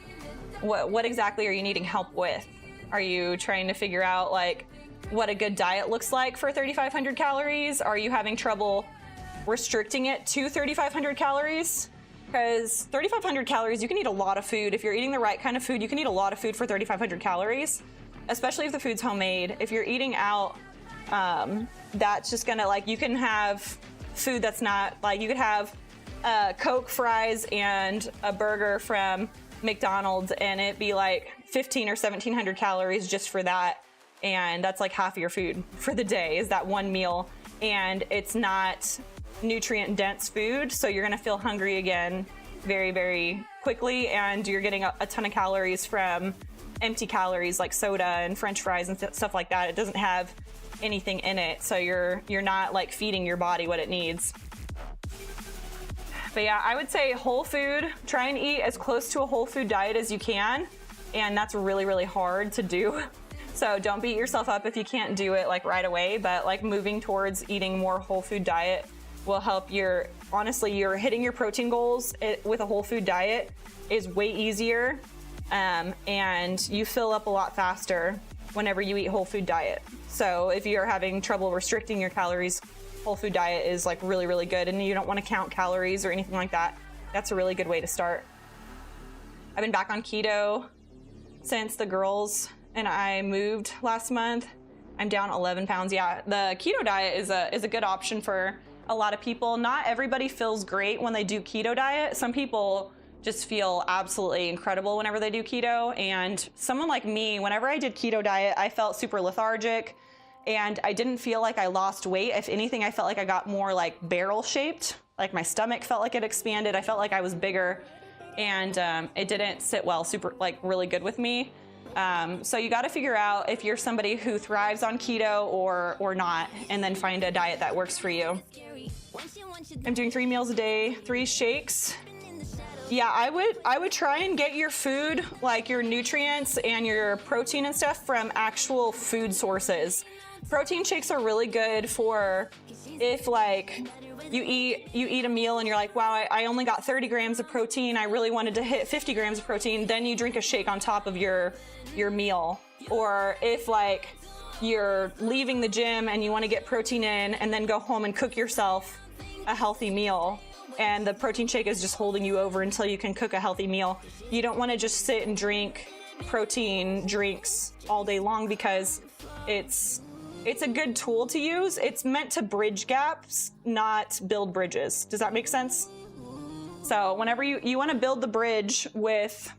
What exactly are you needing help with? Are you trying to figure out like what a good diet looks like for 3,500 calories? Are you having trouble restricting it to 3,500 calories? Because 3,500 calories, you can eat a lot of food. If you're eating the right kind of food, you can eat a lot of food for 3,500 calories. Especially if the food's homemade. If you're eating out, that's just gonna, like, you can have food that's not, like, you could have Coke, fries, and a burger from McDonald's, and it'd be like 1,500 or 1,700 calories just for that. And that's like half of your food for the day is that one meal. And it's not nutrient dense food, so you're gonna feel hungry again very, very quickly, and you're getting a ton of calories from empty calories like soda and french fries and stuff like that. It doesn't have anything in it, so you're not like feeding your body what it needs. But yeah, I would say whole food. Try and eat as close to a whole food diet as you can, and that's really, really hard to do. So don't beat yourself up if you can't do it like right away, but like moving towards eating more whole food diet will help. Honestly, you're hitting your protein goals with a whole food diet is way easier. And you fill up a lot faster whenever you eat whole food diet. So if you're having trouble restricting your calories, whole food diet is like really, really good, and you don't want to count calories or anything like that. That's a really good way to start. I've been back on keto since the girls and I moved last month. I'm down 11 pounds. Yeah, the keto diet is a good option for a lot of people. Not everybody feels great when they do keto diet. Some people just feel absolutely incredible whenever they do keto. And someone like me, whenever I did keto diet, I felt super lethargic and I didn't feel like I lost weight. If anything, I felt like I got more like barrel shaped. like my stomach felt like it expanded. I felt like I was bigger, and it didn't sit well, really good with me. So you got to figure out if you're somebody who thrives on keto or not, and then find a diet that works for you. I'm doing 3 meals a day, 3 shakes. Yeah, I would try and get your food, like your nutrients and your protein and stuff, from actual food sources. Protein shakes are really good for if like you eat a meal and you're like, wow, I only got 30 grams of protein. I really wanted to hit 50 grams of protein. Then you drink a shake on top of your meal. Or if like you're leaving the gym and you want to get protein in and then go home and cook yourself a healthy meal, and the protein shake is just holding you over until you can cook a healthy meal. You don't want to just sit and drink protein drinks all day long, because it's a good tool to use. It's meant to bridge gaps, not build bridges. Does that make sense? So whenever you want to build the bridge with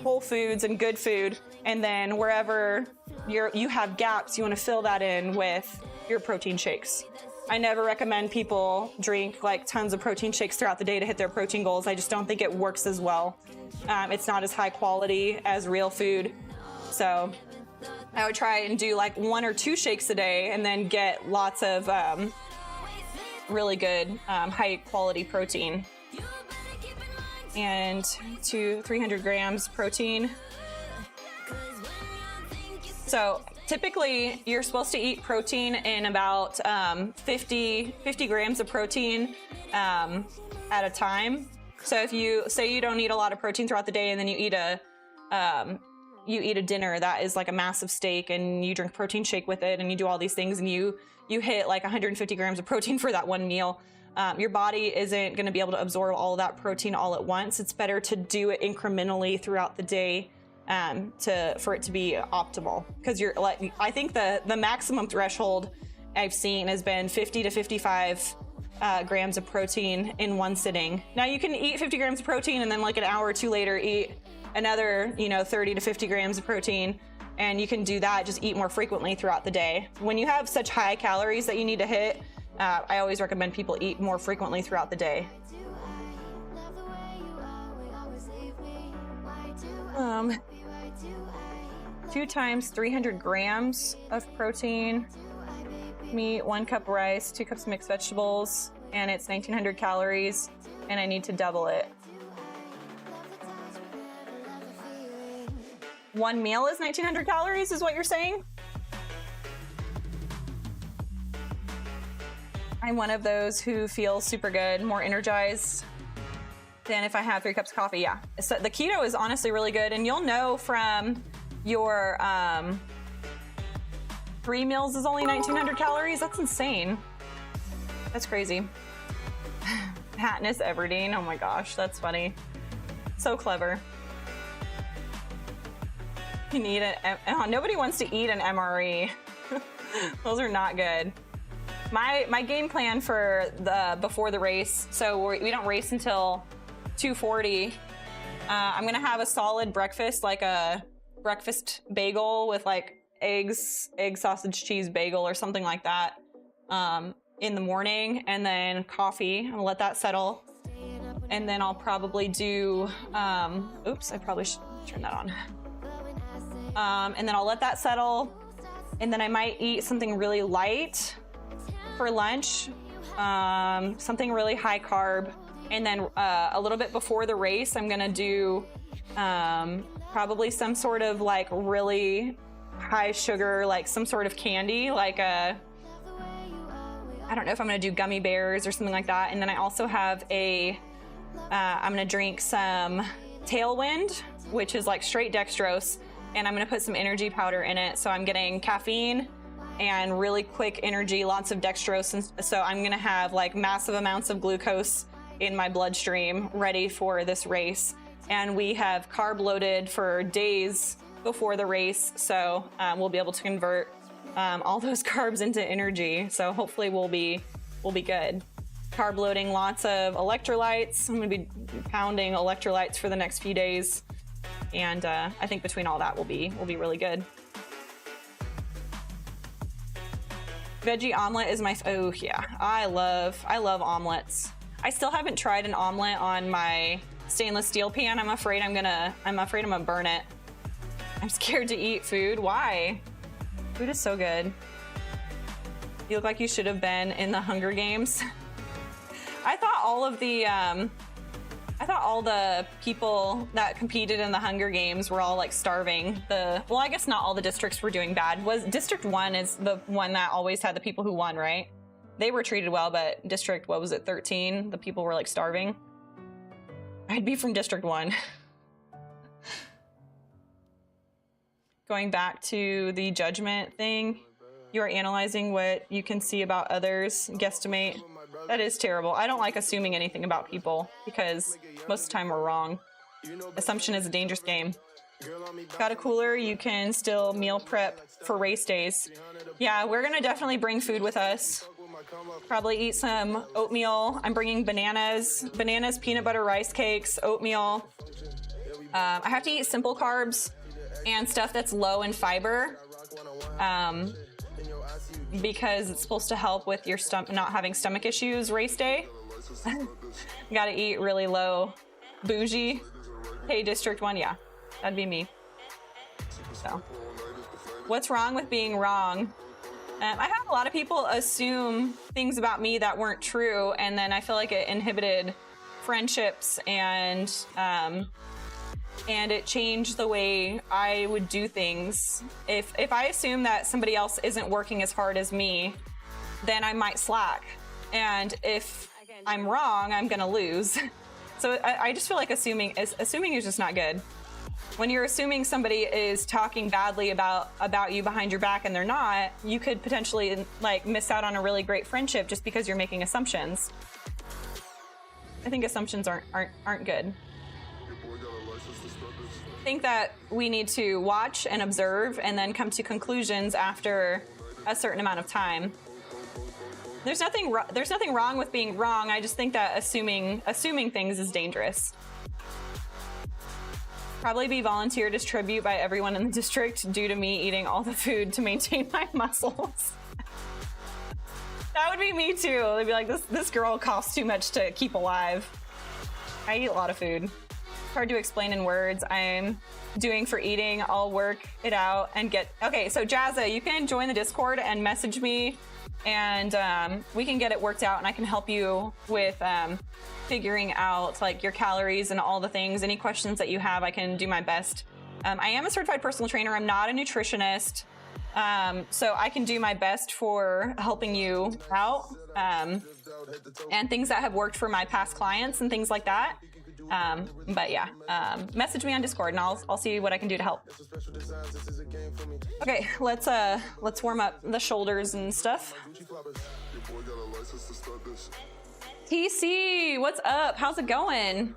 whole foods and good food, and then wherever you have gaps, you want to fill that in with your protein shakes. I never recommend people drink like tons of protein shakes throughout the day to hit their protein goals. I just don't think it works as well. It's not as high quality as real food. So I would try and do like 1 or 2 shakes a day, and then get lots of really good high quality protein. And 300 grams protein. So typically you're supposed to eat protein in about 50 grams of protein at a time. So if you say you don't eat a lot of protein throughout the day, and then you eat a dinner that is like a massive steak, and you drink protein shake with it, and you do all these things, and you hit like 150 grams of protein for that one meal, your body isn't going to be able to absorb all of that protein all at once. It's better to do it incrementally throughout the day for it to be optimal. Because I think the maximum threshold I've seen has been 50 to 55 grams of protein in one sitting. Now you can eat 50 grams of protein and then like an hour or 2 later eat another 30 to 50 grams of protein, and you can do that. Just eat more frequently throughout the day. When you have such high calories that you need to hit, I always recommend people eat more frequently throughout the day. 2 times 300 grams of protein, meat, 1 cup rice, 2 cups mixed vegetables, and it's 1900 calories, and I need to double it. 1 meal is 1900 calories is what you're saying? I'm one of those who feels super good, more energized than if I have 3 cups of coffee. Yeah, so the keto is honestly really good, and you'll know from your 3 meals is only 1900 calories. That's insane. That's crazy. Katniss Everdeen, oh my gosh, that's funny. So clever. You need nobody wants to eat an MRE. Those are not good. My game plan for before the race, so we don't race until 2:40. I'm gonna have a solid breakfast, like a breakfast bagel with like egg, sausage, cheese bagel or something like that in the morning, and then coffee. I'll let that settle, and then I'll probably do oops, I probably should turn that on. And then I'll let that settle, and then I might eat something really light for lunch, something really high carb, and then a little bit before the race I'm gonna do probably some sort of like really high sugar, like some sort of candy, like I don't know if I'm gonna do gummy bears or something like that. And then I also have I'm gonna drink some Tailwind, which is like straight dextrose, and I'm gonna put some energy powder in it. So I'm getting caffeine and really quick energy, lots of dextrose, and so I'm gonna have like massive amounts of glucose in my bloodstream ready for this race. And we have carb loaded for days before the race, so we'll be able to convert all those carbs into energy. So hopefully we'll be good. Carb loading lots of electrolytes. I'm gonna be pounding electrolytes for the next few days, and I think between all that we'll be really good. Veggie omelet is oh yeah, I love omelets. I still haven't tried an omelet on my stainless steel pan. I'm afraid I'm gonna burn it. I'm scared to eat food. Why? Food is so good. You look like you should have been in the Hunger Games. I thought all the people that competed in the Hunger Games were all like starving. Well, I guess not all the districts were doing bad. District 1 is the one that always had the people who won, right? They were treated well, but District, what was it, 13? The people were like starving. I'd be from District 1. Going back to the judgment thing, you are analyzing what you can see about others, guesstimate. That is terrible. I don't like assuming anything about people because most of the time we're wrong. Assumption is a dangerous game. Got a cooler, you can still meal prep for race days. Yeah, we're gonna definitely bring food with us. Probably eat some oatmeal. I'm bringing bananas, peanut butter rice cakes, oatmeal. I have to eat simple carbs and stuff that's low in fiber because it's supposed to help with your not having stomach issues race day. Gotta eat really low. Bougie. Hey, District 1, yeah, that'd be me. So, what's wrong with being wrong? I had a lot of people assume things about me that weren't true, and then I feel like it inhibited friendships and it changed the way I would do things. If I assume that somebody else isn't working as hard as me, then I might slack. And if I'm wrong, I'm gonna lose. So I just feel like assuming is just not good. When you're assuming somebody is talking badly about you behind your back and they're not, you could potentially like miss out on a really great friendship just because you're making assumptions. I think assumptions aren't good. I think that we need to watch and observe and then come to conclusions after a certain amount of time. There's nothing wrong with being wrong. I just think that assuming things is dangerous. Probably be volunteered as tribute by everyone in the district due to me eating all the food to maintain my muscles. That would be me too. They'd be like, this girl costs too much to keep alive. I eat a lot of food. Hard to explain in words. I'm doing for eating. I'll work it out and get... Okay, so Jazza, you can join the Discord and message me and we can get it worked out and I can help you with figuring out like your calories and all the things. Any questions that you have, I can do my best. I am a certified personal trainer. I'm not a nutritionist. So I can do my best for helping you out and things that have worked for my past clients and things like that. But yeah, message me on Discord and I'll see what I can do to help. Okay, let's warm up the shoulders and stuff. TC, what's up? How's it going?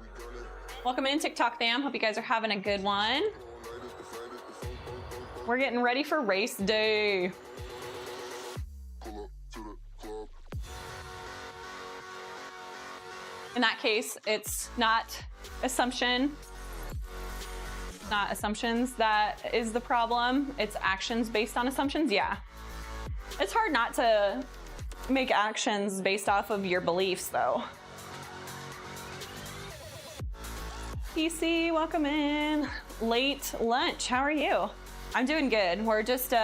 Welcome in, TikTok fam. Hope you guys are having a good one. We're getting ready for race day. In that case, it's not assumptions that is the problem. It's actions based on assumptions. Yeah. It's hard not to make actions based off of your beliefs though. PC, welcome in. Late lunch, how are you? I'm doing good. We're just,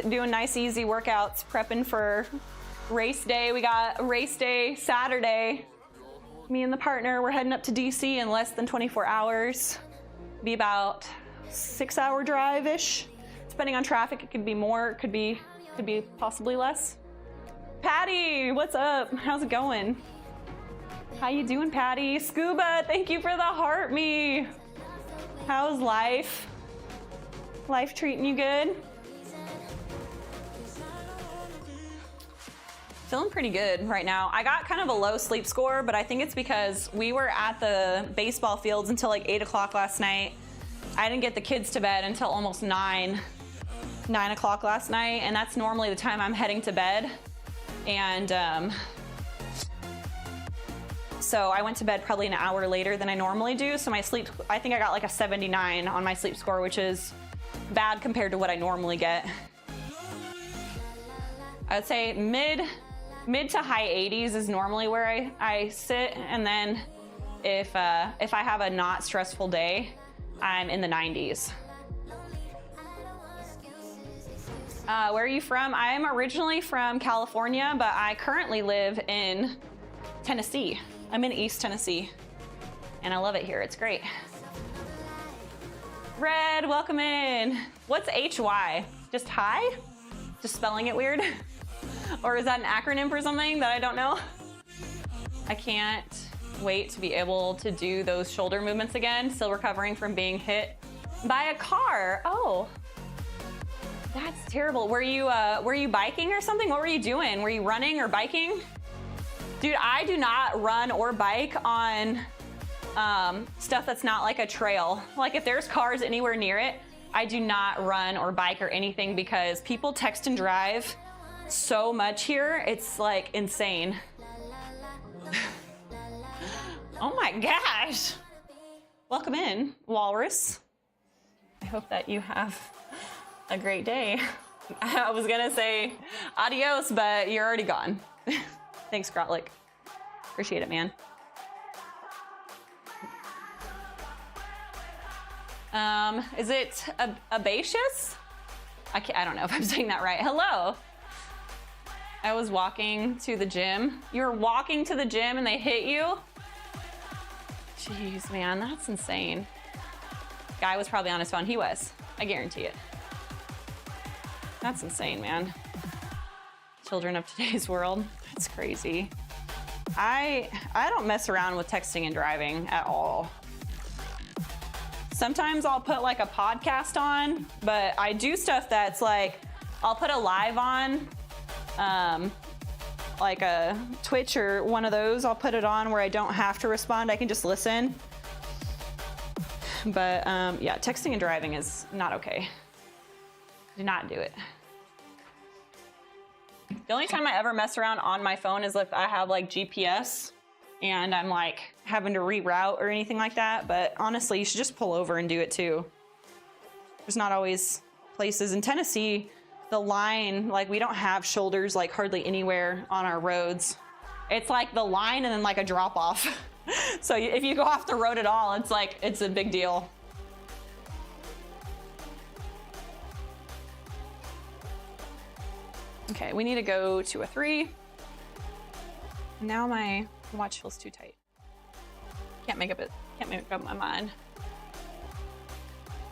doing nice, easy workouts, prepping for race day. We got race day Saturday. Me and the partner, we're heading up to DC in less than 24 hours. Be about 6-hour drive-ish. Depending on traffic, it could be more, could be possibly less. Patty, what's up? How's it going? How you doing, Patty? Scuba, thank you for the heart me. How's life? Life treating you good? Feeling pretty good right now. I got kind of a low sleep score, but I think it's because we were at the baseball fields until like 8 o'clock last night. I didn't get the kids to bed until almost 9 o'clock last night, and that's normally the time I'm heading to bed. And so I went to bed probably an hour later than I normally do. So my sleep, I think I got like a 79 on my sleep score, which is bad compared to what I normally get. I would say mid to high 80s is normally where I sit, and then if I have a not stressful day, I'm in the 90s. Where are you from? I'm originally from California, but I currently live in Tennessee. I'm in East Tennessee, and I love it here. It's great. Red, welcome in. What's HY? Just hi? Just spelling it weird? Or is that an acronym for something that I don't know? I can't wait to be able to do those shoulder movements again. Still recovering from being hit by a car. Oh, that's terrible. Were you biking or something? What were you doing? Were you running or biking? Dude, I do not run or bike on stuff that's not like a trail. Like if there's cars anywhere near it, I do not run or bike or anything because people text and drive so much here. It's like insane. Oh my gosh. Welcome in, Walrus. I hope that you have a great day. I was gonna say adios, but you're already gone. Thanks, Grotlick. Appreciate it, man. Is it herbaceous? I don't know if I'm saying that right. Hello. I was walking to the gym. You were walking to the gym and they hit you? Jeez, man, that's insane. Guy was probably on his phone. He was. I guarantee it. That's insane, man. Children of today's world. It's crazy. I don't mess around with texting and driving at all. Sometimes I'll put like a podcast on, but I do stuff that's like, I'll put a live on, like a Twitch or one of those. I'll put it on where I don't have to respond. I can just listen. But yeah, texting and driving is not okay. Do not do it. The only time I ever mess around on my phone is if I have like GPS and I'm like having to reroute or anything like that. But honestly, you should just pull over and do it too. There's not always places in Tennessee. The line, like we don't have shoulders like hardly anywhere on our roads. It's like the line and then like a drop off. So if you go off the road at all, it's like, it's a big deal. Okay, we need to go to a 3. Now my watch feels too tight. Can't make up my mind.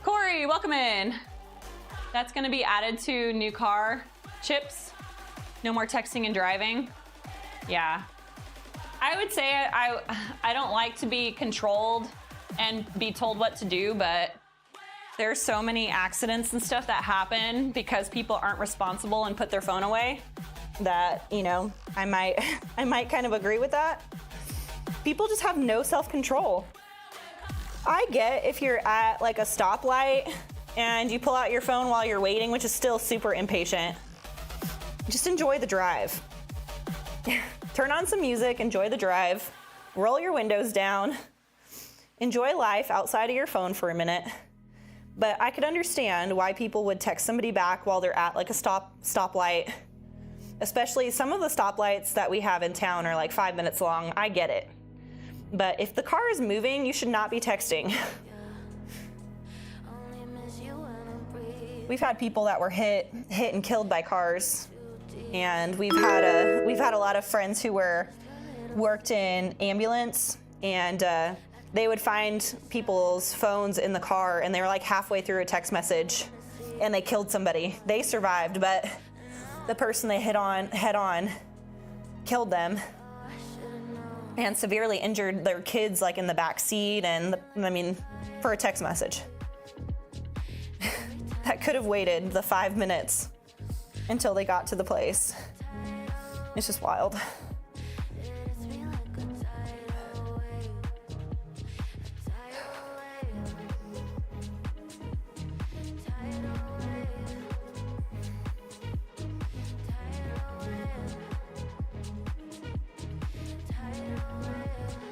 Corey, welcome in. That's gonna be added to new car chips. No more texting and driving. Yeah. I would say I don't like to be controlled and be told what to do, but there's so many accidents and stuff that happen because people aren't responsible and put their phone away that, you know, I might kind of agree with that. People just have no self-control. I get if you're at like a stoplight and you pull out your phone while you're waiting, which is still super impatient. Just enjoy the drive. Turn on some music, enjoy the drive, roll your windows down, enjoy life outside of your phone for a minute. But I could understand why people would text somebody back while they're at like a stoplight. Especially some of the stoplights that we have in town are like 5 minutes long. I get it. But if the car is moving, you should not be texting. We've had people that were hit and killed by cars. And we've had a lot of friends who worked in ambulance, and they would find people's phones in the car, and they were like halfway through a text message, and they killed somebody. They survived, but the person they hit on head-on killed them and severely injured their kids, like in the back seat, and I mean, for a text message. That could have waited the 5 minutes until they got to the place. It's just wild.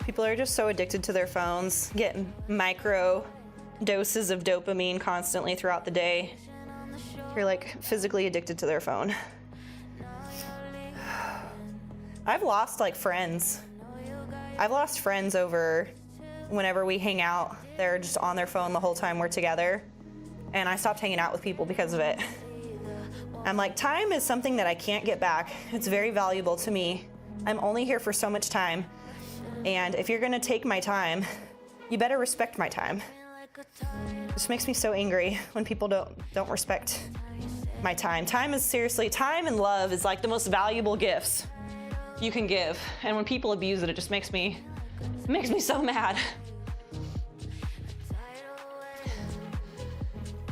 People are just so addicted to their phones, getting micro doses of dopamine constantly throughout the day. You're like physically addicted to their phone. I've lost like friends. I've lost friends over whenever we hang out, they're just on their phone the whole time we're together. And I stopped hanging out with people because of it. I'm like, time is something that I can't get back. It's very valuable to me. I'm only here for so much time. And if you're gonna take my time, you better respect my time. It just makes me so angry when people don't respect my time. Time and love is like the most valuable gifts you can give. And when people abuse it, it just makes me so mad.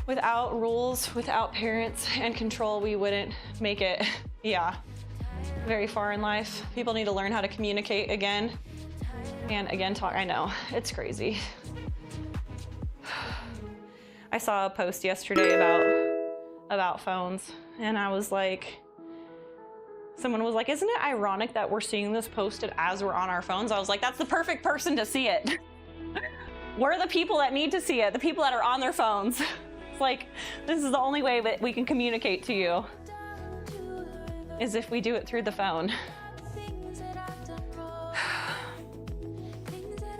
Without rules, without parents and control, we wouldn't make it, very far in life. People need to learn how to communicate again and again talk. I know, it's crazy. I saw a post yesterday about phones, and I was like, someone was like, isn't it ironic that we're seeing this posted as we're on our phones? I was like, that's the perfect person to see it. We're the people that need to see it, the people that are on their phones. It's like, this is the only way that we can communicate to you, is if we do it through the phone.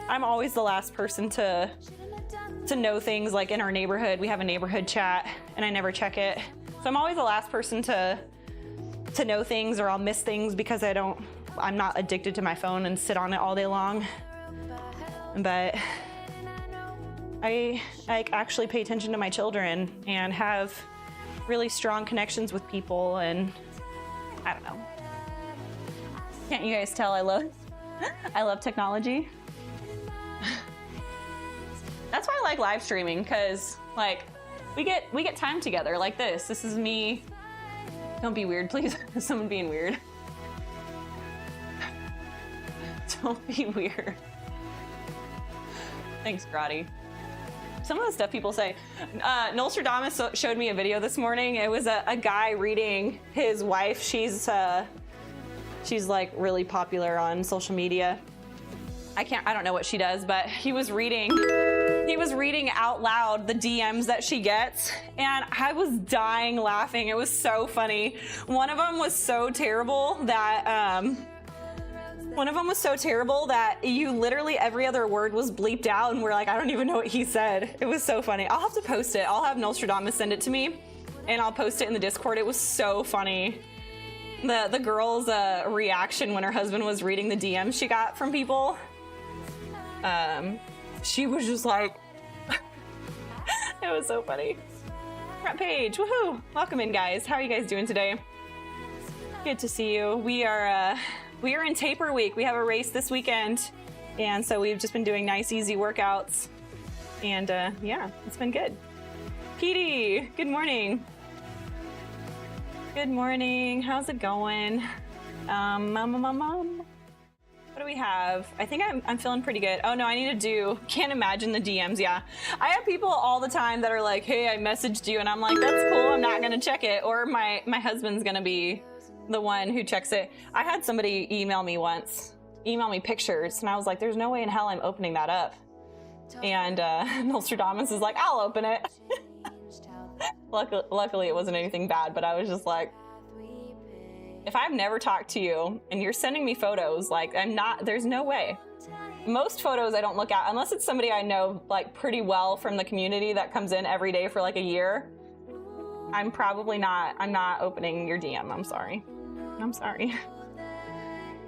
I'm always the last person to know things. Like in our neighborhood, we have a neighborhood chat, and I never check it. So I'm always the last person to know things, or I'll miss things because I'm not addicted to my phone and sit on it all day long. But I actually pay attention to my children and have really strong connections with people, and I don't know. Can't you guys tell I love technology? That's why I like live streaming, because like we get time together like this. This is me. Don't be weird, please. Someone being weird. Don't be weird. Thanks, Grotty. Some of the stuff people say. Nostradamus showed me a video this morning. It was a guy reading his wife. She's like really popular on social media. I don't know what she does, but he was reading out loud the DMs that she gets, and I was dying laughing. It was so funny. One of them was so terrible that you literally every other word was bleeped out, and we're like, I don't even know what he said. It was so funny. I'll have to post it. I'll have Nostradamus send it to me, and I'll post it in the Discord. It was so funny. The girl's reaction when her husband was reading the DMs she got from people. She was just like, it was so funny. Front page, woohoo! Welcome in, guys. How are you guys doing today? Good to see you. We are in taper week. We have a race this weekend, and so we've just been doing nice, easy workouts, and yeah, it's been good. Petey, good morning. Good morning. How's it going? What do we have? I think I'm feeling pretty good. Oh no, I need to can't imagine the DMs, yeah. I have people all the time that are like, hey, I messaged you, and I'm like, that's cool, I'm not gonna check it. Or my husband's gonna be the one who checks it. I had somebody email me pictures, and I was like, there's no way in hell I'm opening that up. And Nostradamus is like, I'll open it. Luckily it wasn't anything bad, but I was just like, if I've never talked to you and you're sending me photos, like there's no way. Most photos I don't look at unless it's somebody I know like pretty well from the community that comes in every day for like a year. I'm not opening your DM. I'm sorry.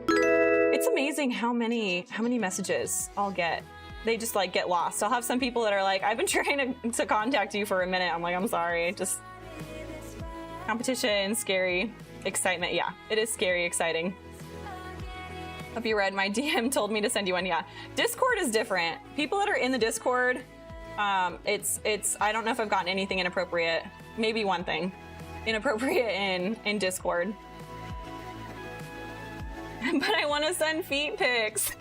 It's amazing how many messages I'll get. They just like get lost. I'll have some people that are like, I've been trying to contact you for a minute. I'm like, I'm sorry. Just competition, scary. Excitement, yeah, it is scary, exciting. Hope you read my DM told me to send you one, yeah. Discord is different. People that are in the Discord, it's I don't know if I've gotten anything inappropriate. Maybe one thing inappropriate in Discord. But I want to send feet pics.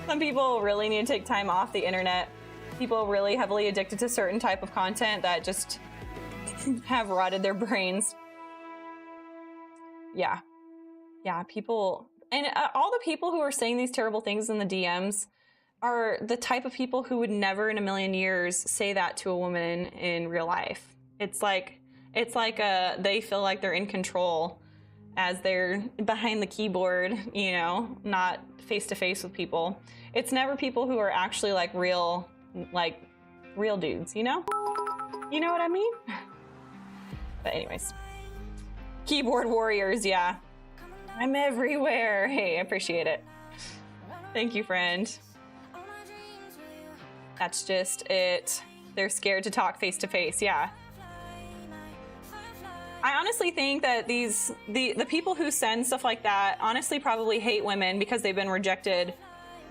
Some people really need to take time off the internet. People really heavily addicted to certain type of content that just have rotted their brains. Yeah, people, and all the people who are saying these terrible things in the DMs are the type of people who would never in a million years say that to a woman in real life. It's like they feel like they're in control as they're behind the keyboard, you know, not face to face with people. It's never people who are actually like real dudes, you know? You know what I mean? But anyways, keyboard warriors, yeah. I'm everywhere. Hey, I appreciate it. Thank you, friend. That's just it. They're scared to talk face to face, yeah. I honestly think that the people who send stuff like that honestly probably hate women because they've been rejected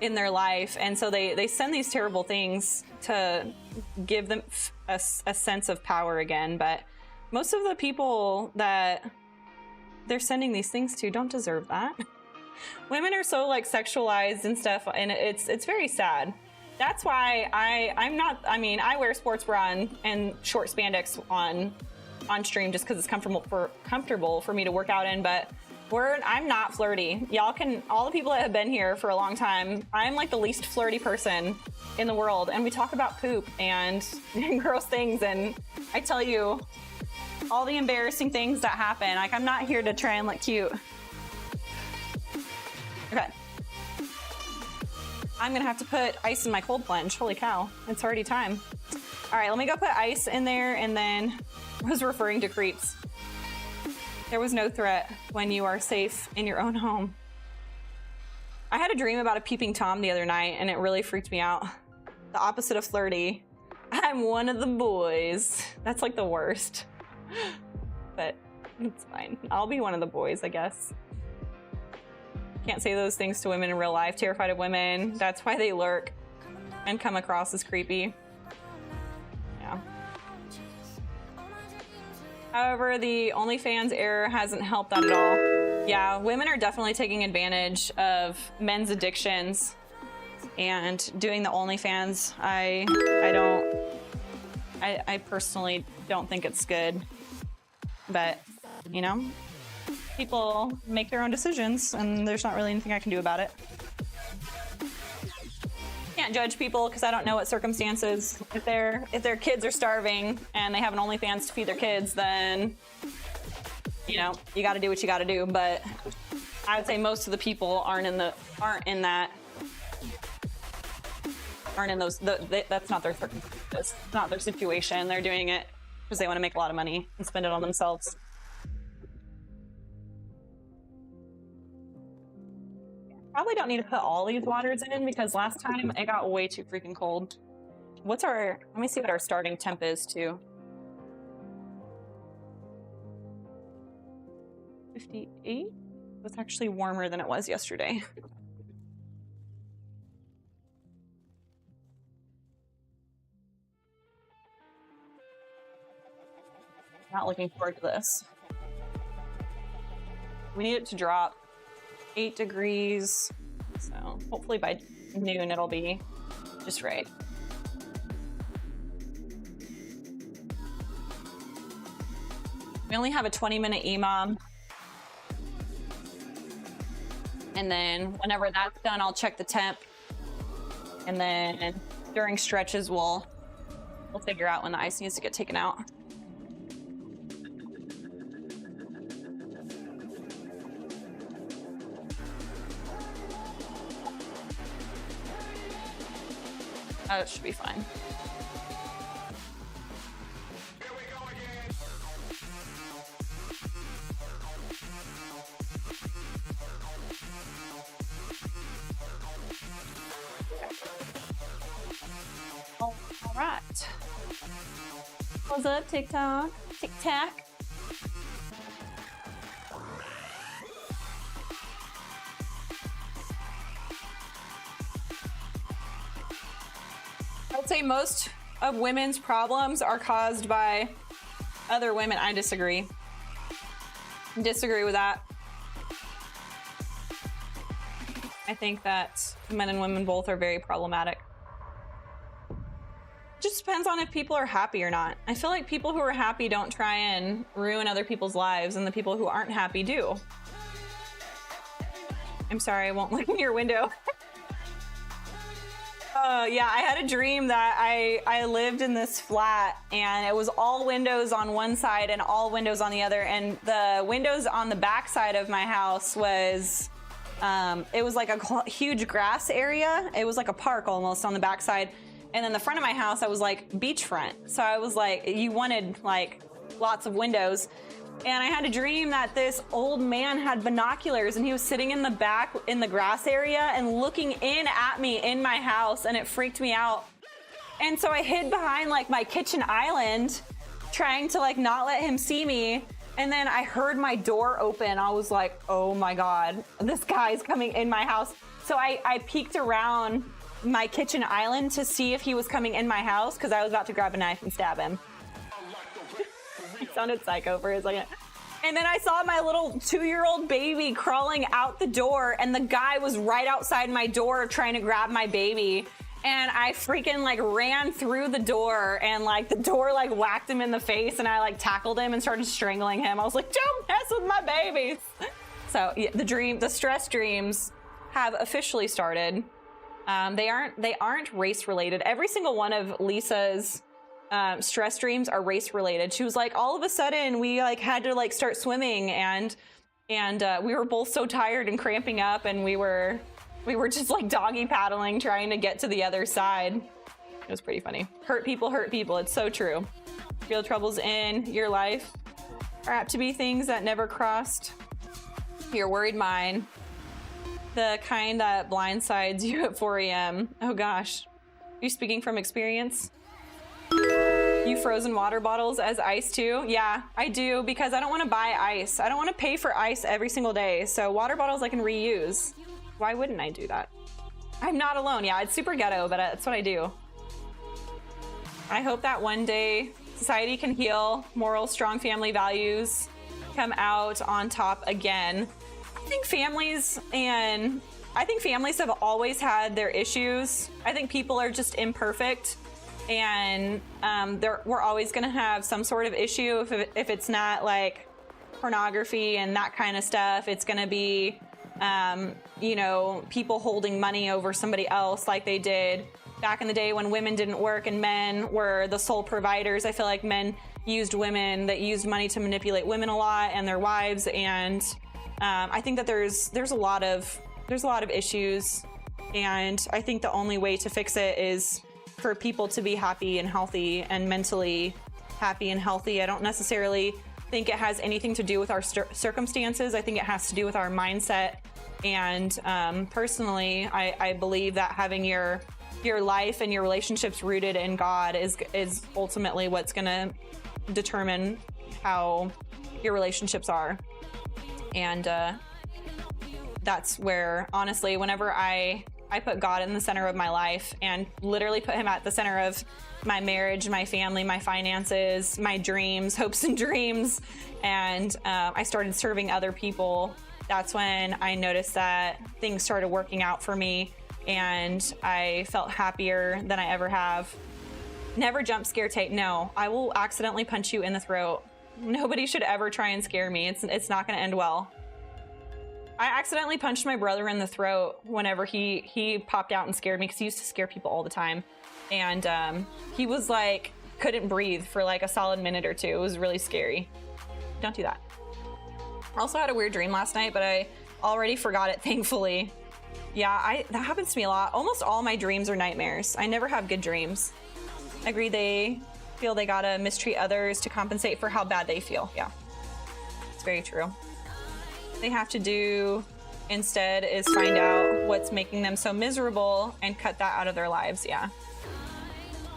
in their life, and so they send these terrible things to give them a sense of power again. But most of the people that they're sending these things to don't deserve that. Women are so like sexualized and stuff, and it's very sad. That's why I wear sports bra and short spandex on stream just because it's comfortable for me to work out in, but I'm not flirty. All the people that have been here for a long time, I'm like the least flirty person in the world, and we talk about poop and gross things, and I tell you all the embarrassing things that happen. Like, I'm not here to try and look cute. Okay. I'm gonna have to put ice in my cold plunge. Holy cow, it's already time. All right, let me go put ice in there, and then I was referring to creeps. There was no threat when you are safe in your own home. I had a dream about a peeping Tom the other night, and it really freaked me out. The opposite of flirty. I'm one of the boys. That's like the worst. But it's fine. I'll be one of the boys, I guess. Can't say those things to women in real life. Terrified of women. That's why they lurk and come across as creepy. Yeah. However, the OnlyFans era hasn't helped that at all. Yeah, women are definitely taking advantage of men's addictions and doing the OnlyFans. I personally don't think it's good, but you know, people make their own decisions, and there's not really anything I can do about it. Can't judge people because I don't know what circumstances. If their kids are starving and they have an OnlyFans to feed their kids, then you know, you got to do what you got to do. But I would say most of the people aren't in those. That's not their circumstances. It's not their situation. They're doing it because they want to make a lot of money and spend it on themselves. Probably don't need to put all these waters in because last time it got way too freaking cold. Let me see what our starting temp is too. 58? That's actually warmer than it was yesterday. Not looking forward to this. We need it to drop 8 degrees, so hopefully by noon it'll be just right. We only have a 20-minute EMOM, and then whenever that's done, I'll check the temp, and then during stretches we'll figure out when the ice needs to get taken out. Oh, it should be fine. All right. What's up, TikTok? Tic-tac? I'd say most of women's problems are caused by other women. I disagree. Disagree with that. I think that men and women both are very problematic. Just depends on if people are happy or not. I feel like people who are happy don't try and ruin other people's lives, and the people who aren't happy do. I'm sorry, I won't look in your window. Oh yeah, I had a dream that I lived in this flat and it was all windows on one side and all windows on the other, and the windows on the back side of my house was it was like a huge grass area. It was like a park almost on the back side, and then the front of my house I was like beachfront. So I was like, you wanted like lots of windows. And I had a dream that this old man had binoculars and he was sitting in the back in the grass area and looking in at me in my house, and it freaked me out. And so I hid behind like my kitchen island trying to like not let him see me. And then I heard my door open. I was like, oh my God, this guy's coming in my house. So I peeked around my kitchen island to see if he was coming in my house because I was about to grab a knife and stab him. I sounded psycho for a second. And then I saw my little 2-year-old baby crawling out the door, and the guy was right outside my door trying to grab my baby. And I freaking like ran through the door, and like the door like whacked him in the face, and I like tackled him and started strangling him. I was like, don't mess with my babies. So yeah, the stress dreams have officially started. They aren't race related. Every single one of Lisa's stress dreams are race related. She was like, all of a sudden we like had to like start swimming, and we were both so tired and cramping up, and we were just like doggy paddling trying to get to the other side. It was pretty funny. Hurt people. It's so true. Real troubles in your life are apt to be things that never crossed your worried mind. The kind that blindsides you at 4 a.m. Oh gosh. Are you speaking from experience? You frozen water bottles as ice too? Yeah, I do, because I don't want to buy ice. I don't want to pay for ice every single day. So water bottles I can reuse. Why wouldn't I do that? I'm not alone. Yeah, it's super ghetto, but that's what I do. I hope that one day society can heal, moral, strong family values come out on top again. I think families have always had their issues. I think people are just imperfect. And we're always going to have some sort of issue. If it's not like pornography and that kind of stuff, it's going to be, people holding money over somebody else like they did back in the day when women didn't work and men were the sole providers. I feel like men used women, that used money to manipulate women a lot and their wives. And I think that there's a lot of issues. And I think the only way to fix it is for people to be happy and healthy and mentally happy and healthy. I don't necessarily think it has anything to do with our circumstances. I think it has to do with our mindset. And personally, I believe that having your life and your relationships rooted in God is ultimately what's going to determine how your relationships are. And that's where, honestly, whenever I put God in the center of my life and literally put him at the center of my marriage, my family, my finances, my dreams, hopes and dreams, and I started serving other people, that's when I noticed that things started working out for me, and I felt happier than I ever have. Never jump scare Tate. No, I will accidentally punch you in the throat. Nobody should ever try and scare me. It's not going to end well. I accidentally punched my brother in the throat whenever he popped out and scared me, because he used to scare people all the time. And he was like, couldn't breathe for like a solid minute or two. It was really scary. Don't do that. I also had a weird dream last night, but I already forgot it, thankfully. Yeah, that happens to me a lot. Almost all my dreams are nightmares. I never have good dreams. I agree, they feel they gotta mistreat others to compensate for how bad they feel. Yeah, it's very true. They have to do instead is find out what's making them so miserable and cut that out of their lives. Yeah.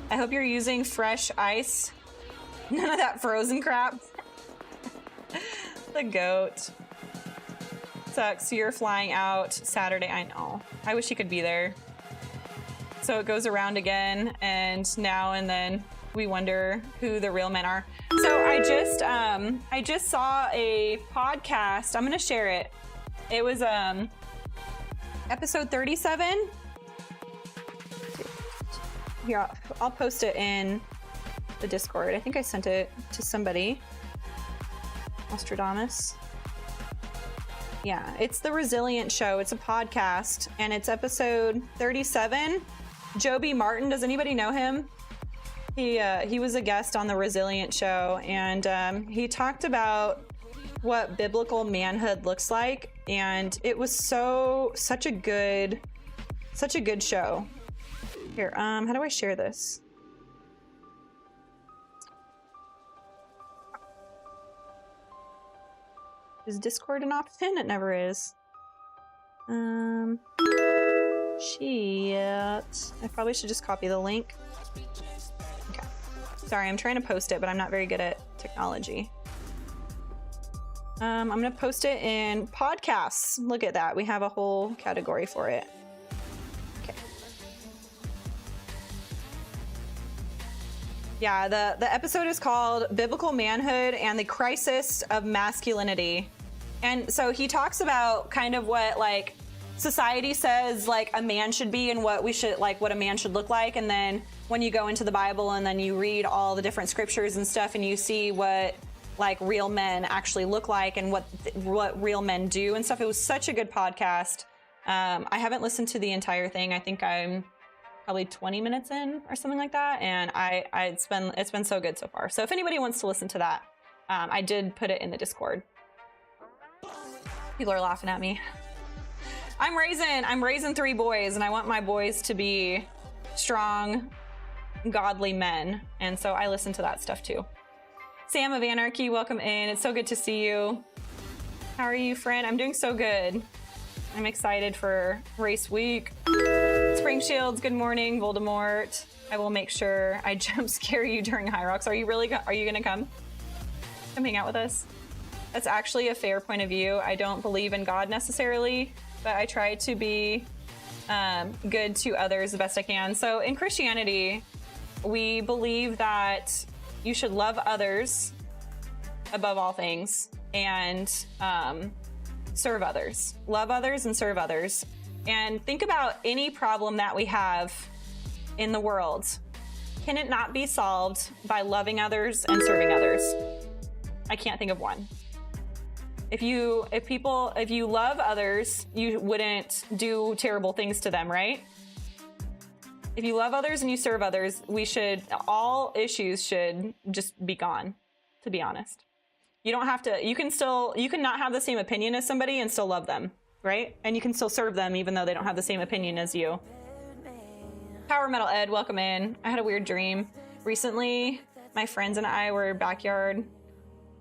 I hope you're using fresh ice. None of that frozen crap. The goat. Sucks. You're flying out Saturday. I know. I wish you could be there. So it goes around again, and now and then we wonder who the real men are. So I just saw a podcast. I'm gonna share it. It was episode 37. Here, I'll post it in the Discord. I think I sent it to somebody. Nostradamus. Yeah, it's the Resilient Show. It's a podcast, and it's episode 37. Joby Martin. Does anybody know him? He was a guest on the Resilient show, and he talked about what biblical manhood looks like, and it was such a good show. Here, how do I share this? Is Discord an option? It never is. Shit. I probably should just copy the link. Okay. Sorry, I'm trying to post it, but I'm not very good at technology. I'm gonna post it in podcasts. Look at that. We have a whole category for it. Okay. Yeah, the episode is called Biblical Manhood and the Crisis of Masculinity. And so he talks about kind of what like society says like a man should be and what a man should look like. And then when you go into the Bible and then you read all the different scriptures and stuff and you see what like real men actually look like and what real men do and stuff. It was such a good podcast. I haven't listened to the entire thing. I think I'm probably 20 minutes in or something like that. And it's been so good so far. So if anybody wants to listen to that, I did put it in the Discord. People are laughing at me. I'm raising 3 boys, and I want my boys to be strong, godly men. And so I listen to that stuff too. Sam of Anarchy, welcome in. It's so good to see you. How are you, friend? I'm doing so good. I'm excited for race week. Spring Shields, good morning. Voldemort, I will make sure I jump scare you during hyrox. Are you gonna come hang out with us? That's actually a fair point of view. I don't believe in God necessarily, but I try to be good to others the best I can. So in Christianity, we believe that you should love others above all things and serve others. Love others and serve others. And think about any problem that we have in the world. Can it not be solved by loving others and serving others? I can't think of one. If you love others, you wouldn't do terrible things to them, right? If you love others and you serve others, all issues should just be gone, to be honest. You don't have to, you can not have the same opinion as somebody and still love them, right? And you can still serve them even though they don't have the same opinion as you. Power Metal Ed, welcome in. I had a weird dream. Recently, my friends and I were backyard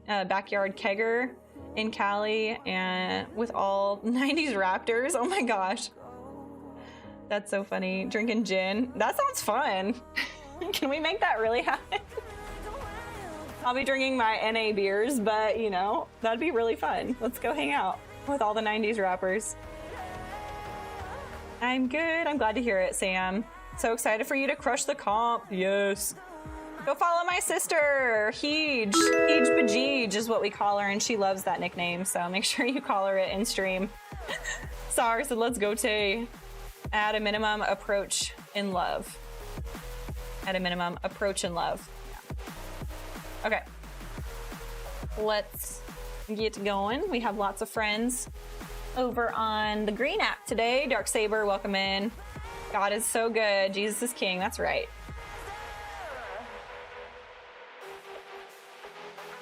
kegger in Cali and with all 90s Raptors. Oh my gosh. That's so funny. Drinking gin. That sounds fun. Can we make that really happen? I'll be drinking my NA beers, but you know, that'd be really fun. Let's go hang out with all the 90s rappers. I'm good. I'm glad to hear it, Sam. So excited for you to crush the comp. Yes. Go follow my sister, Heej. Heej Bajeej is what we call her, and she loves that nickname, so make sure you call her it in stream. Sar said, let's go to at a minimum approach in love. At a minimum, approach in love. Yeah. Okay. Let's get going. We have lots of friends over on the Green app today. Dark Saber, welcome in. God is so good. Jesus is king. That's right.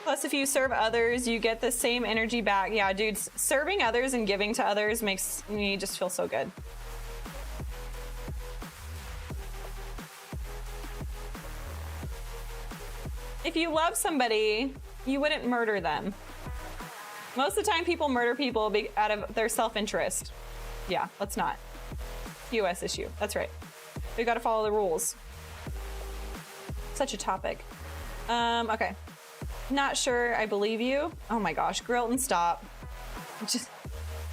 Plus, if you serve others, you get the same energy back. Yeah, dude, serving others and giving to others makes me just feel so good. If you love somebody, you wouldn't murder them. Most of the time, people murder people out of their self-interest. Yeah, let's not. US issue. That's right. We gotta follow the rules. Such a topic. Okay. Not sure I believe you. Oh my gosh, Grilton, stop.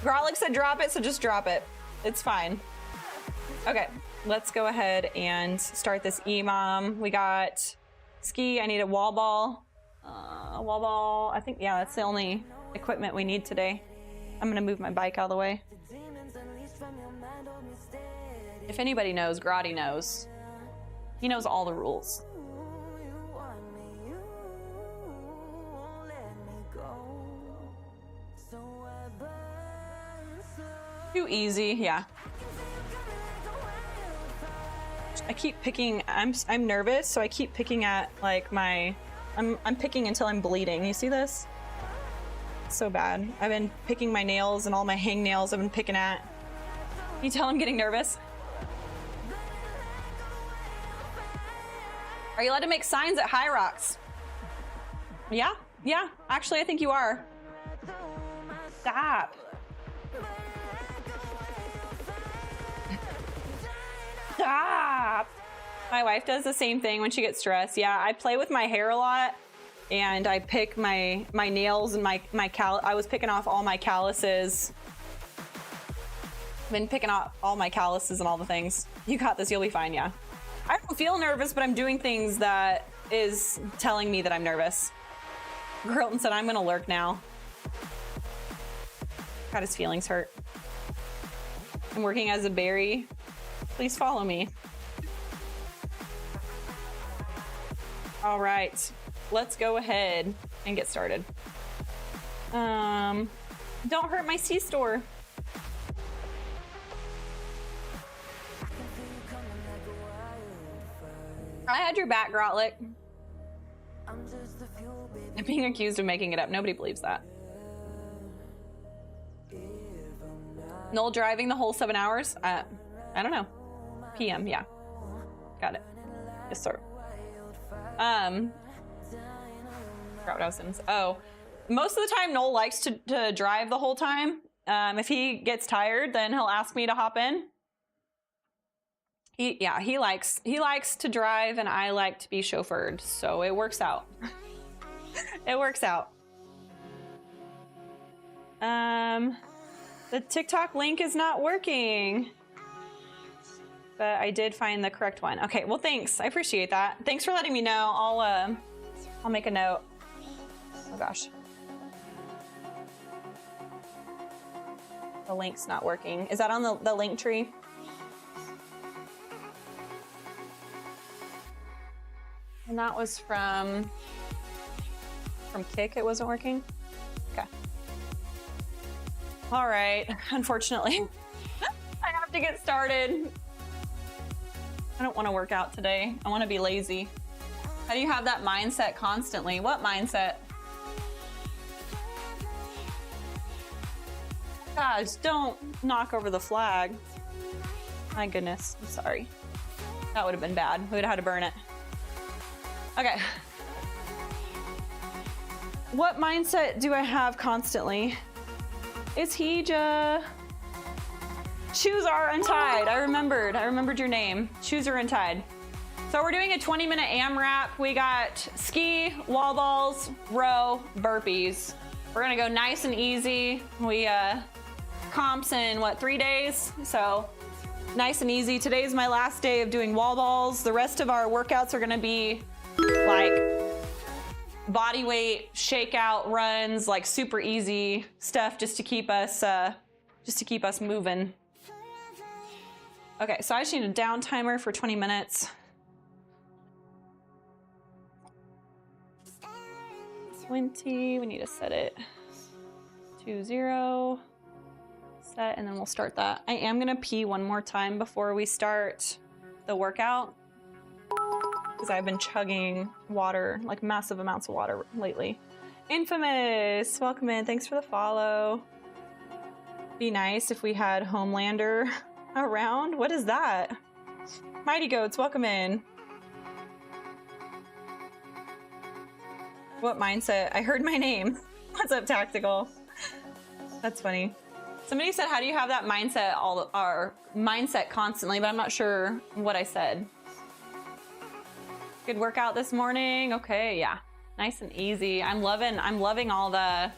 Grolic said drop it, so just drop it. It's fine. Okay, let's go ahead and start this EMOM. We got ski, I need a wall ball. Wall ball, I think, yeah, that's the only equipment we need today. I'm gonna move my bike out of the way. If anybody knows, Grotti knows. He knows all the rules. Too easy, yeah. I keep picking. I'm nervous, so I keep picking at like my. I'm picking until I'm bleeding. You see this? It's so bad. I've been picking my nails and all my hangnails. I've been picking at. Can you tell I'm getting nervous? Are you allowed to make signs at hyrox? Yeah, yeah. Actually, I think you are. Stop. Stop. My wife does the same thing when she gets stressed. Yeah, I play with my hair a lot, and I pick my nails and my I was picking off all my calluses. Been picking off all my calluses and all the things. You got this. You'll be fine. Yeah. I don't feel nervous, but I'm doing things that is telling me that I'm nervous. Girlton said, I'm gonna lurk now. Got his feelings hurt. I'm working as a berry. Please follow me. All right, let's go ahead and get started. Don't hurt my C-store. I had your back, Grotlick. I'm being accused of making it up. Nobody believes that. Noel driving the whole 7 hours? I don't know. PM, yeah. Got it. Yes, sir. Forgot what I was saying. Oh, most of the time Noel likes to drive the whole time. If he gets tired, then he'll ask me to hop in. He likes to drive, and I like to be chauffeured, so it works out. It works out. The TikTok link is not working, but I did find the correct one. Okay, well, thanks. I appreciate that. Thanks for letting me know. I'll make a note. Oh gosh, the link's not working. Is that on the link tree? And that was from Kick. It wasn't working. Okay. All right. Unfortunately, I have to get started. I don't want to work out today. I want to be lazy. How do you have that mindset constantly? What mindset? Guys, don't knock over the flag. My goodness. I'm sorry. That would have been bad. We would have had to burn it. Okay. What mindset do I have constantly? Is he just... Shoes are untied. I remembered your name. Shoes are untied. So we're doing a 20-minute AMRAP. We got ski, wall balls, row, burpees. We're gonna go nice and easy. We comps in what, 3 days? So nice and easy. Today's my last day of doing wall balls. The rest of our workouts are gonna be like body weight shakeout runs, like super easy stuff, just to keep us moving. Okay, so I just need a down timer for 20 minutes. 20, we need to set it to 0, set, and then we'll start that. I am gonna pee one more time before we start the workout, because I've been chugging water, like massive amounts of water lately. Infamous, welcome in, thanks for the follow. Be nice if we had Homelander around. What is that? Mighty Goats, welcome in. What mindset? I heard my name. What's up, Tactical? That's funny. Somebody said, how do you have that mindset, mindset constantly, but I'm not sure what I said. Good workout this morning. Okay, yeah. Nice and easy. I'm loving all the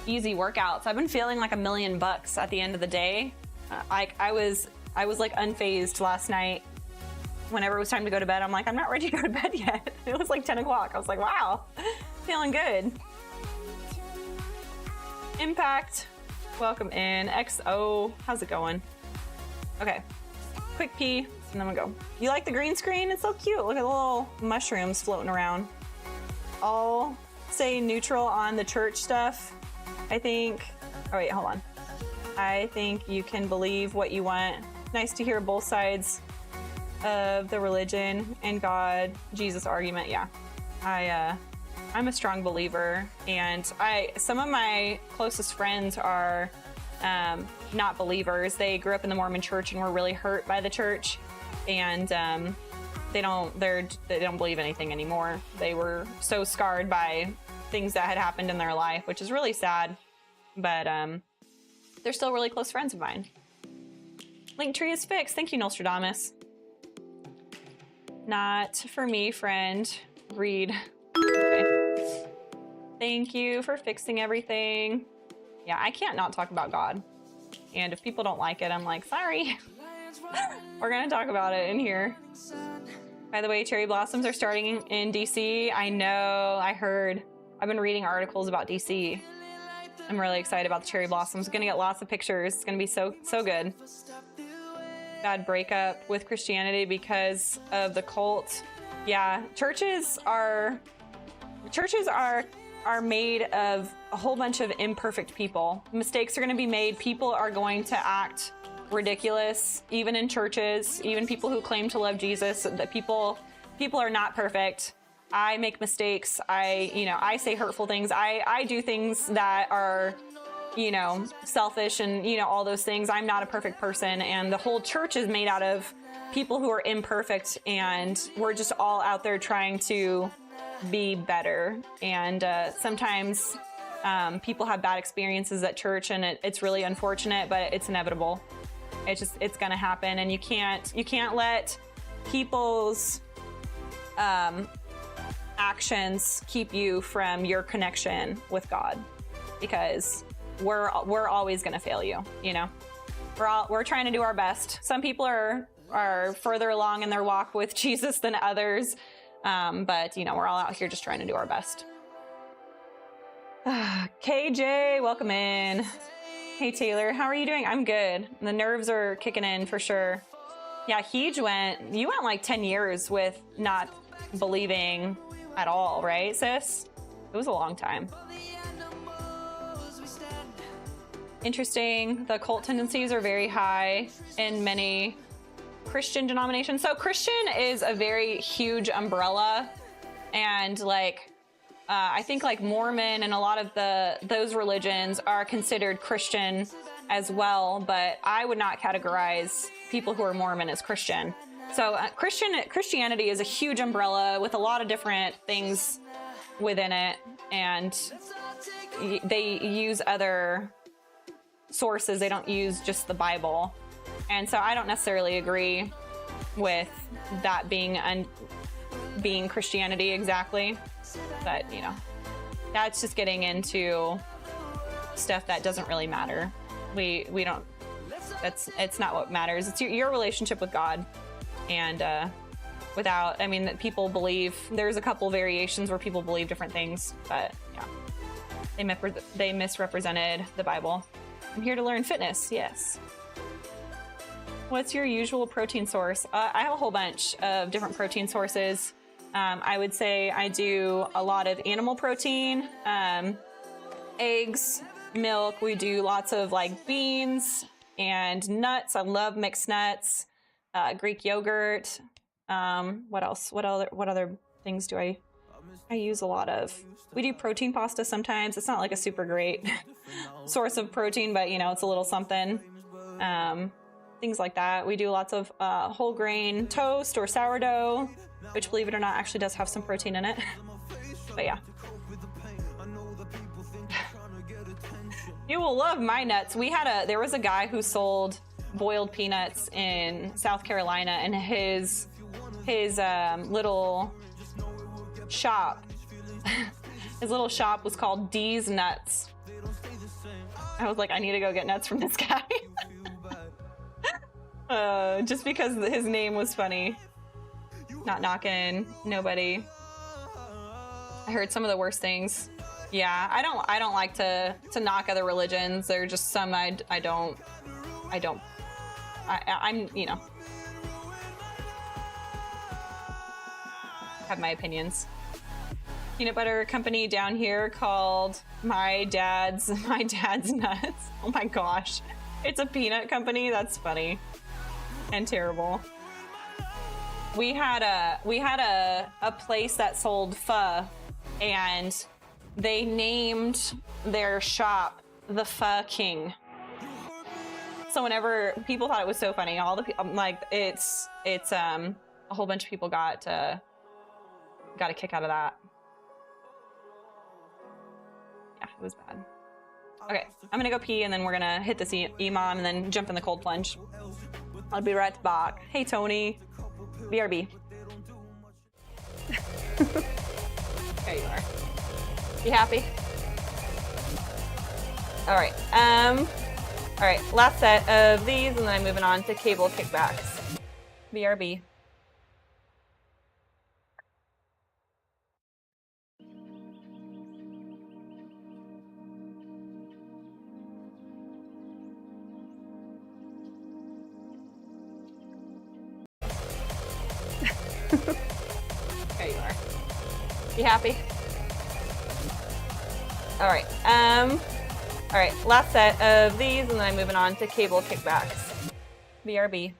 easy workouts. I've been feeling like $1,000,000 at the end of the day. I was like unfazed last night. Whenever it was time to go to bed, I'm like, I'm not ready to go to bed yet. It was like 10 o'clock. I was like, wow, feeling good. Impact, welcome in. XO, how's it going? Okay, quick pee, and then we go. You like the green screen? It's so cute. Look at the little mushrooms floating around. I'll say neutral on the church stuff. I think, oh wait, hold on. I think you can believe what you want. Nice to hear both sides of the religion and God, Jesus argument. Yeah, I'm a strong believer, and some of my closest friends are not believers. They grew up in the Mormon church and were really hurt by the church, and they don't believe anything anymore. They were so scarred by things that had happened in their life, which is really sad, but they're still really close friends of mine. Linktree is fixed. Thank you, Nostradamus. Not for me, friend. Read. Okay. Thank you for fixing everything. Yeah, I can't not talk about God. And if people don't like it, I'm like, sorry. We're gonna talk about it in here. By the way, cherry blossoms are starting in DC. I know, I heard. I've been reading articles about DC. I'm really excited about the cherry blossoms. Gonna get lots of pictures. It's gonna be so good. Bad breakup with Christianity because of the cult. Yeah, churches are made of a whole bunch of imperfect people. Mistakes are going to be made. People are going to act ridiculous, even in churches, even people who claim to love Jesus. That people are not perfect. I make mistakes. I say hurtful things. I do things that are, selfish and, all those things. I'm not a perfect person. And the whole church is made out of people who are imperfect. And we're just all out there trying to be better. And sometimes people have bad experiences at church, and it's really unfortunate, but it's inevitable. It's going to happen. And you can't let people's actions keep you from your connection with God, because we're always going to fail you. We're trying to do our best. Some people are further along in their walk with Jesus than others, but we're all out here just trying to do our best. KJ, welcome in. Hey Taylor, how are you doing? I'm good. The nerves are kicking in for sure. Yeah, you went like 10 years with not believing at all, right, sis? It was a long time. Interesting. The cult tendencies are very high in many Christian denominations. So Christian is a very huge umbrella, and I think like Mormon and a lot of those religions are considered Christian as well, but I would not categorize people who are Mormon as Christian. So Christianity is a huge umbrella with a lot of different things within it, and they use other sources. They don't use just the Bible. And so I don't necessarily agree with that being Christianity exactly. But, that's just getting into stuff that doesn't really matter. We don't, it's not what matters. It's your relationship with God. And that people believe, there's a couple variations where people believe different things, but yeah, they misrepresented the Bible. I'm here to learn fitness, yes. What's your usual protein source? I have a whole bunch of different protein sources. I would say I do a lot of animal protein, eggs, milk. We do lots of beans and nuts. I love mixed nuts, Greek yogurt. What else? What other things do I use a lot of? We do protein pasta sometimes. It's not like a super great source of protein, but it's a little something. Things like that. We do lots of whole grain toast or sourdough, which, believe it or not, actually does have some protein in it. But yeah. You will love my nuts. There was a guy who sold boiled peanuts in South Carolina, and his little shop, his little shop was called D's Nuts. I was like, I need to go get nuts from this guy. Just because his name was funny. Not knocking nobody. I heard some of the worst things. Yeah, I don't like to knock other religions. There are just some I'm have my opinions. Peanut butter company down here called my dad's nuts. Oh my gosh. It's a peanut company? That's funny. And terrible. We had a place that sold pho, and they named their shop the Pho King. So whenever people thought it was so funny, all the like it's a whole bunch of people got a kick out of that. Yeah, it was bad. Okay, I'm gonna go pee and then we're gonna hit this EMOM and then jump in the cold plunge. I'll be right back. Hey Tony, BRB. There you are. You happy? All right. All right. Last set of these, and then I'm moving on to cable kickbacks. BRB. There you are. You happy? All right. All right. Last set of these, and then I'm moving on to cable kickbacks. BRB.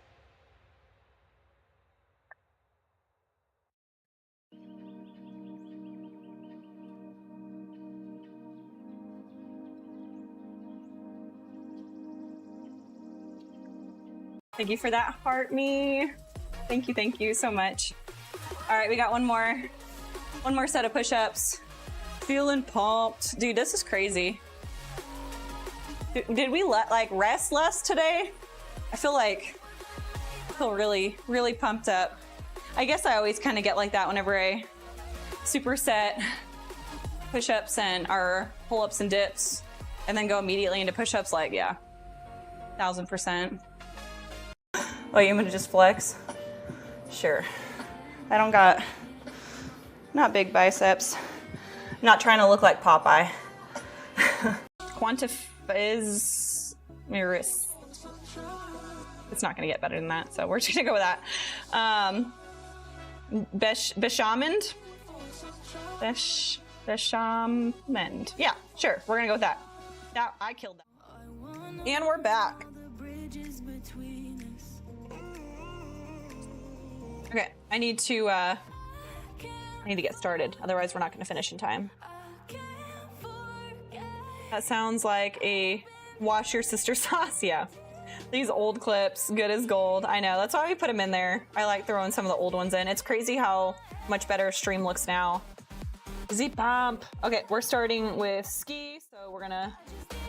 Thank you for that heart me. Thank you so much. All right, we got one more set of push-ups. Feeling pumped. Dude, this is crazy. Did we rest less today? I feel really, really pumped up. I guess I always kind of get like that whenever I superset push-ups and our pull-ups and dips and then go immediately into push-ups, like, yeah, 1000%. Oh, you want me to just flex? Sure. I don't got, not big biceps. I'm not trying to look like Popeye. Quantifiz my wrist. It's not gonna get better than that, so we're just gonna go with that. Bechamend? Bechamend. Yeah, sure, we're gonna go with that. That, I killed that. And we're back. Okay, I need to get started. Otherwise, we're not going to finish in time. That sounds like a wash your sister sauce. Yeah, these old clips, good as gold. I know. That's why we put them in there. I like throwing some of the old ones in. It's crazy how much better a stream looks now. Z pump. Okay, we're starting with ski, so we're gonna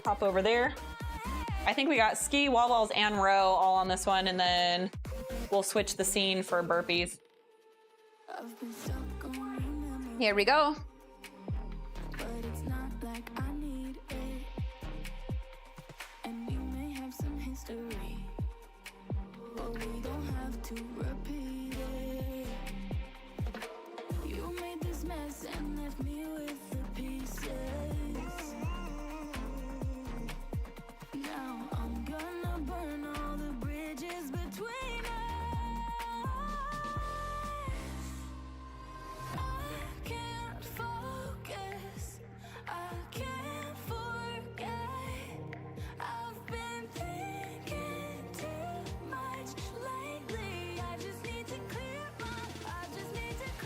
hop over there. I think we got ski, wall balls, and row all on this one, and then we'll switch the scene for burpees. Here we go.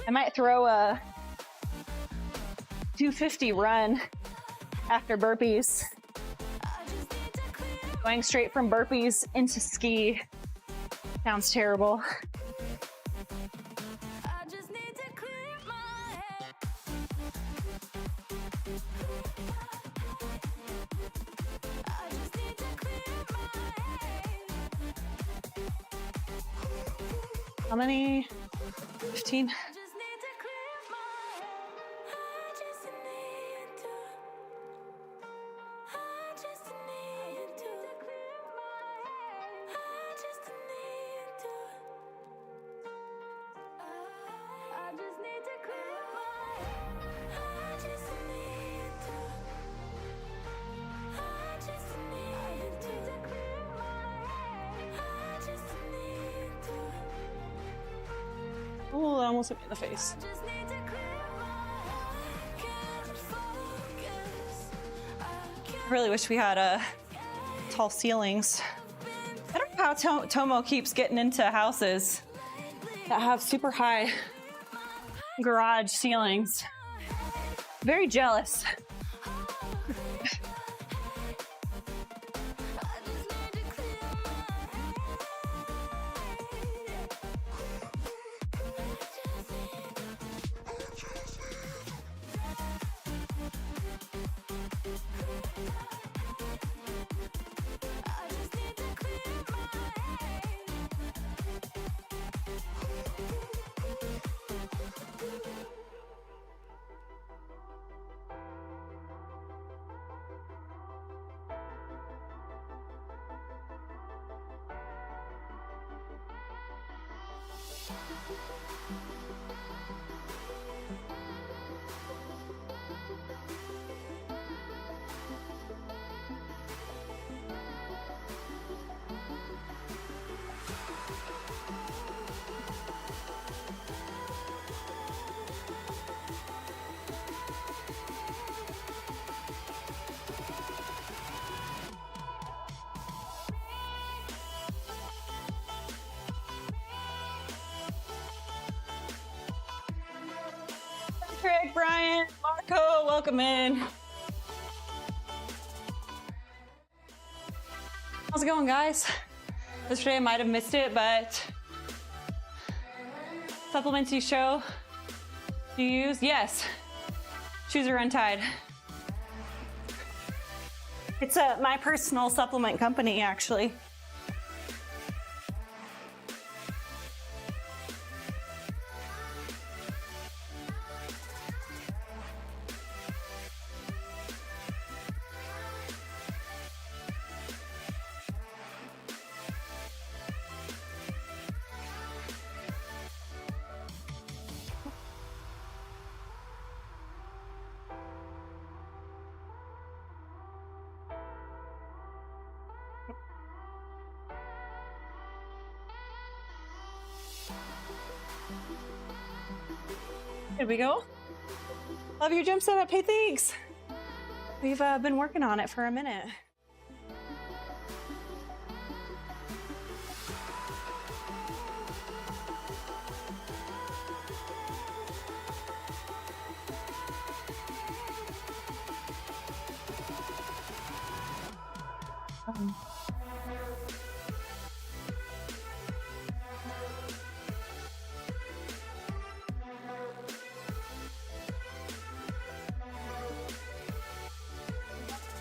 I might throw a 250 run after burpees. Going straight from burpees into ski sounds terrible. How many? 15? Oh, that almost hit me in the face. I really wish we had tall ceilings. I don't know how Tomo keeps getting into houses that have super high garage ceilings. Very jealous. Craig, Brian, Marco, welcome in. How's it going, guys? Yesterday I might have missed it, but supplements you use? Yes. Shoes are untied. It's my personal supplement company, actually. Here we go. Love your gym setup. Hey, thanks. We've been working on it for a minute.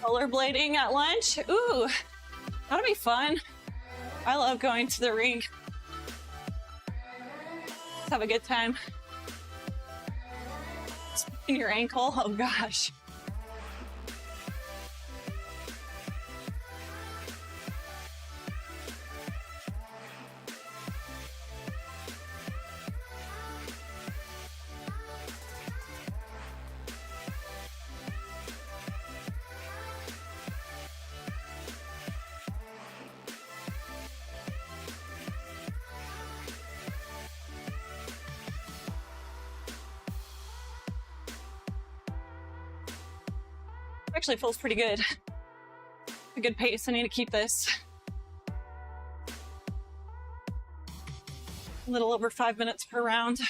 Rollerblading at lunch. Ooh, that'll be fun. I love going to the rink. Let's have a good time. Sprain your ankle. Oh gosh. Actually feels pretty good. A good pace. I need to keep this. A little over 5 minutes per round.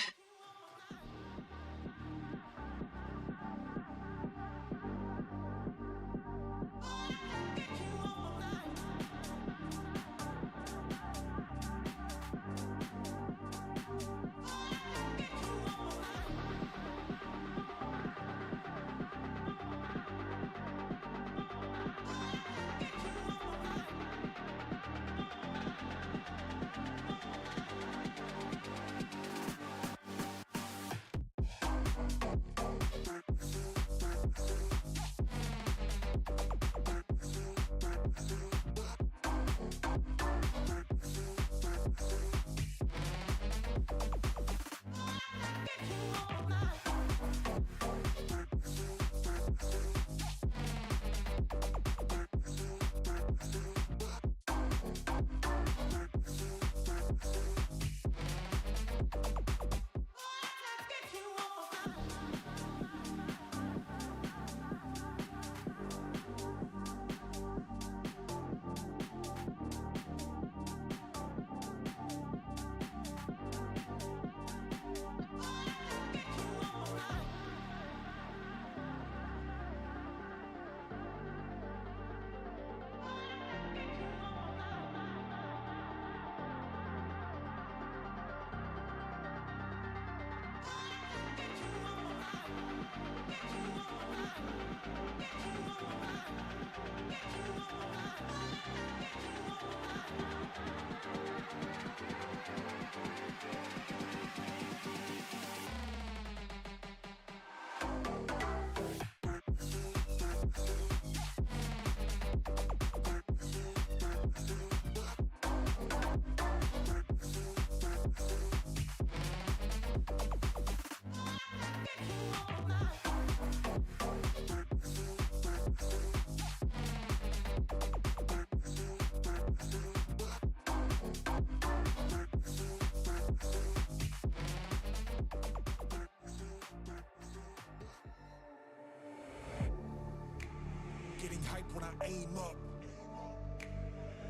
Getting hype when I aim up.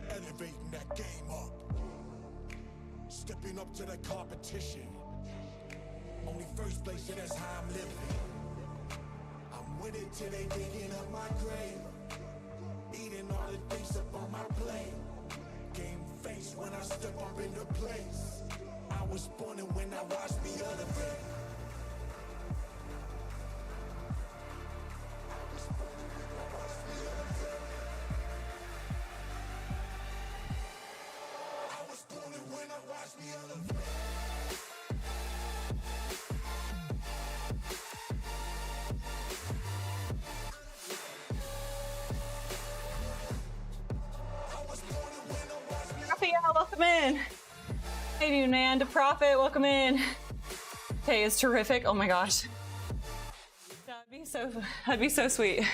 Elevating that game up. Stepping up to the competition. Only first place, yeah, that's how I'm living. I'm with it till they digging up my grave. Eating all the things up on my plate. Game face when I step up into place. I was born and when I watched me elevate. I was born and when I watched me elevate. Raphael, welcome in. Hey, dude, man. To Profit, welcome in. Hey, it's terrific. Oh my gosh. That'd be so sweet.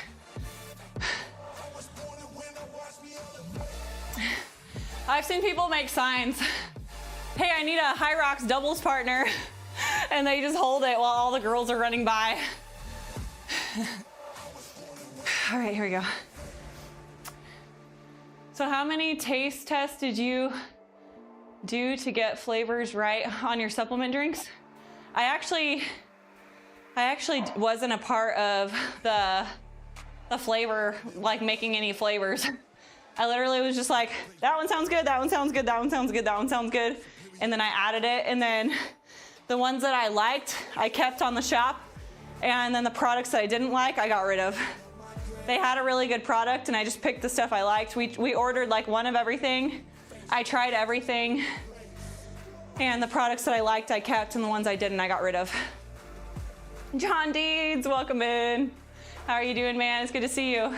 I've seen people make signs. Hey, I need a hyrox doubles partner. And they just hold it while all the girls are running by. All right, here we go. So how many taste tests did you do to get flavors right on your supplement drinks? I actually wasn't a part of the flavor, like making any flavors. I literally was just like, that one sounds good, that one sounds good, that one sounds good, that one sounds good. And then I added it, and then the ones that I liked, I kept on the shop. And then the products that I didn't like, I got rid of. They had a really good product and I just picked the stuff I liked. We ordered like one of everything. I tried everything. And the products that I liked, I kept, and the ones I didn't, I got rid of. John Deeds, welcome in. How are you doing, man? It's good to see you.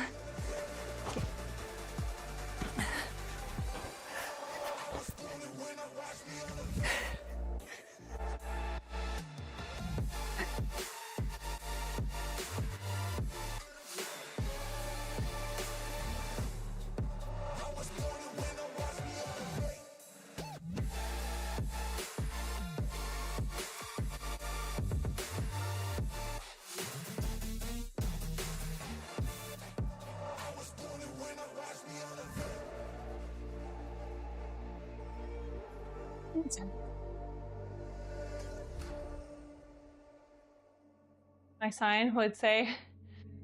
My sign would say,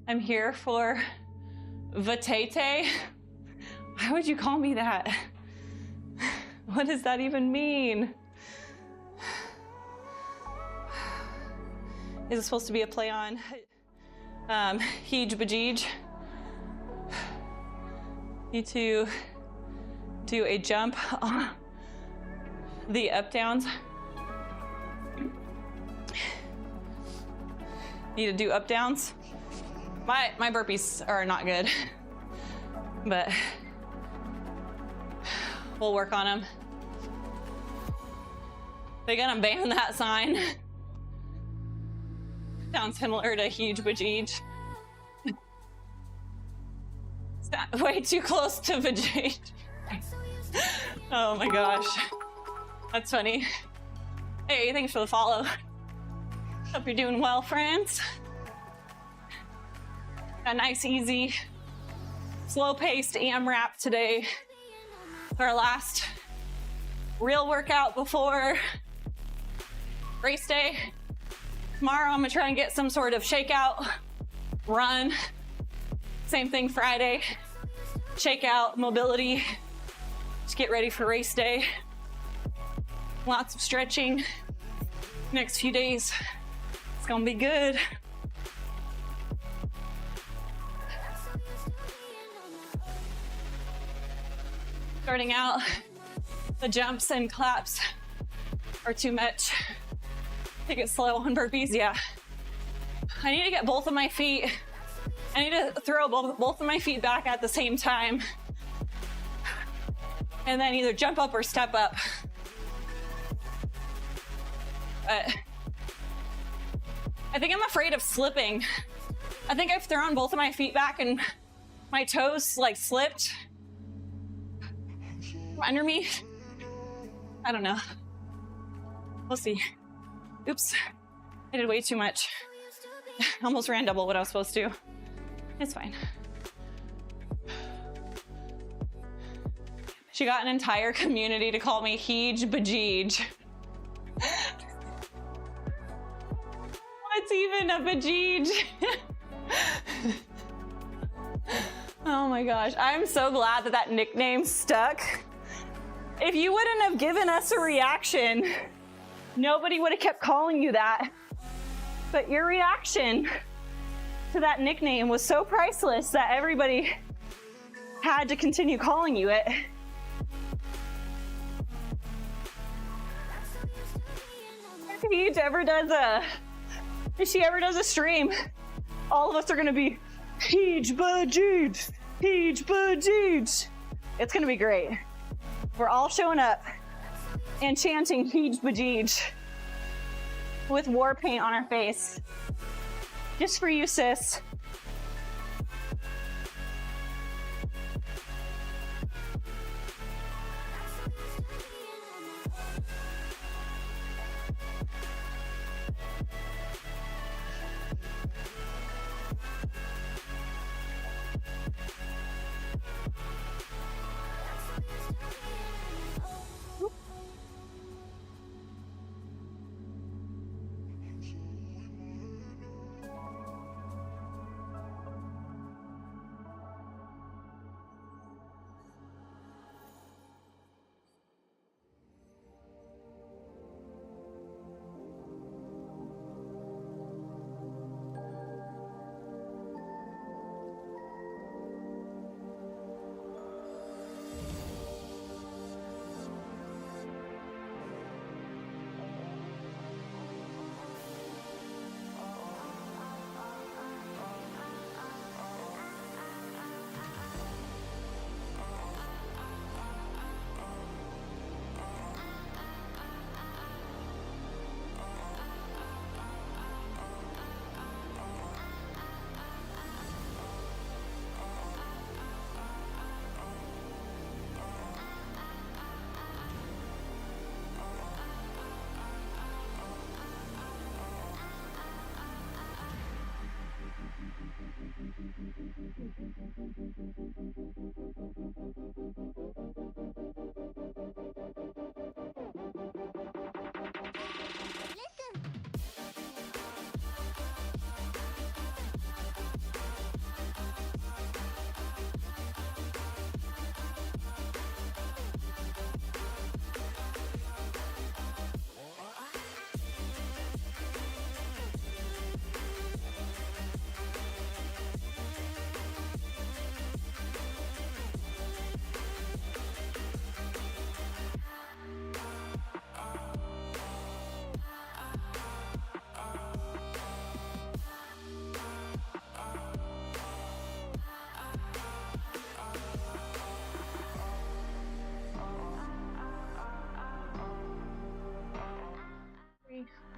I'm here for vatete. Why would you call me that? What does that even mean? Is it supposed to be a play on Heej Bajeej? Need to do a jump on the up downs. Need to do up downs. My burpees are not good, but we'll work on them. They're gonna ban that sign. Sounds similar to Heej Bajeej. Way too close to Vajay. Oh my gosh. That's funny. Hey, thanks for the follow. Hope you're doing well, friends. A nice, easy, slow-paced AMRAP today. Our last real workout before race day. Tomorrow I'm gonna try and get some sort of shakeout run. Same thing Friday. Shakeout, mobility. Just get ready for race day. Lots of stretching. Next few days. It's gonna be good. Starting out, the jumps and claps are too much. Take it slow on burpees, yeah. I need to get both of my feet. I need to throw both of my feet back at the same time. And then either jump up or step up. But I think I'm afraid of slipping. I think I've thrown both of my feet back and my toes like slipped under me. I don't know. We'll see. Oops, I did way too much. Almost ran double what I was supposed to. It's fine. She got an entire community to call me Heej Bajeej. What's even a Bajeej? Oh my gosh, I'm so glad that that nickname stuck. If you wouldn't have given us a reaction, nobody would have kept calling you that. But your reaction to that nickname was so priceless that everybody had to continue calling you it. If she ever does a stream, all of us are gonna be Heej Bajeej, Heej Bajeej. It's gonna be great. We're all showing up and chanting Heej Bajeej with war paint on our face. Just for you, sis.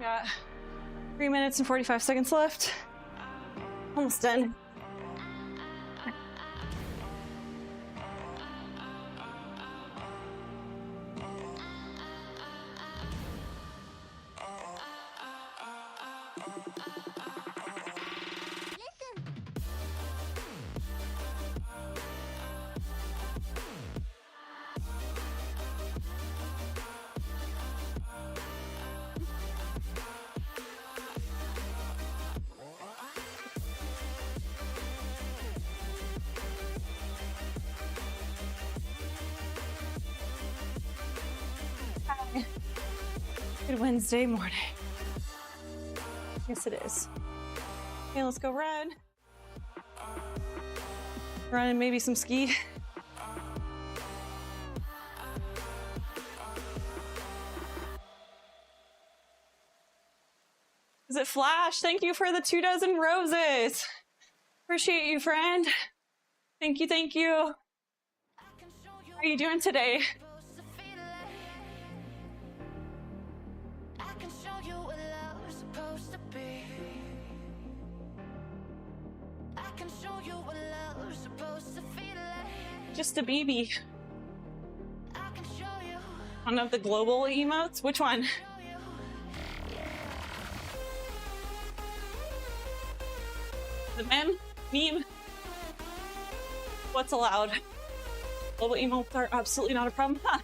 Got 3 minutes and 45 seconds left. Almost done. Good Wednesday morning. Yes, it is. Okay, let's go run. Run and maybe some ski. Is it Flash? Thank you for the 24 roses. Appreciate you, friend. Thank you, thank you. How are you doing today? Just a baby. One of the global emotes? Which one? The meme? What's allowed? Global emotes are absolutely not a problem. Huh.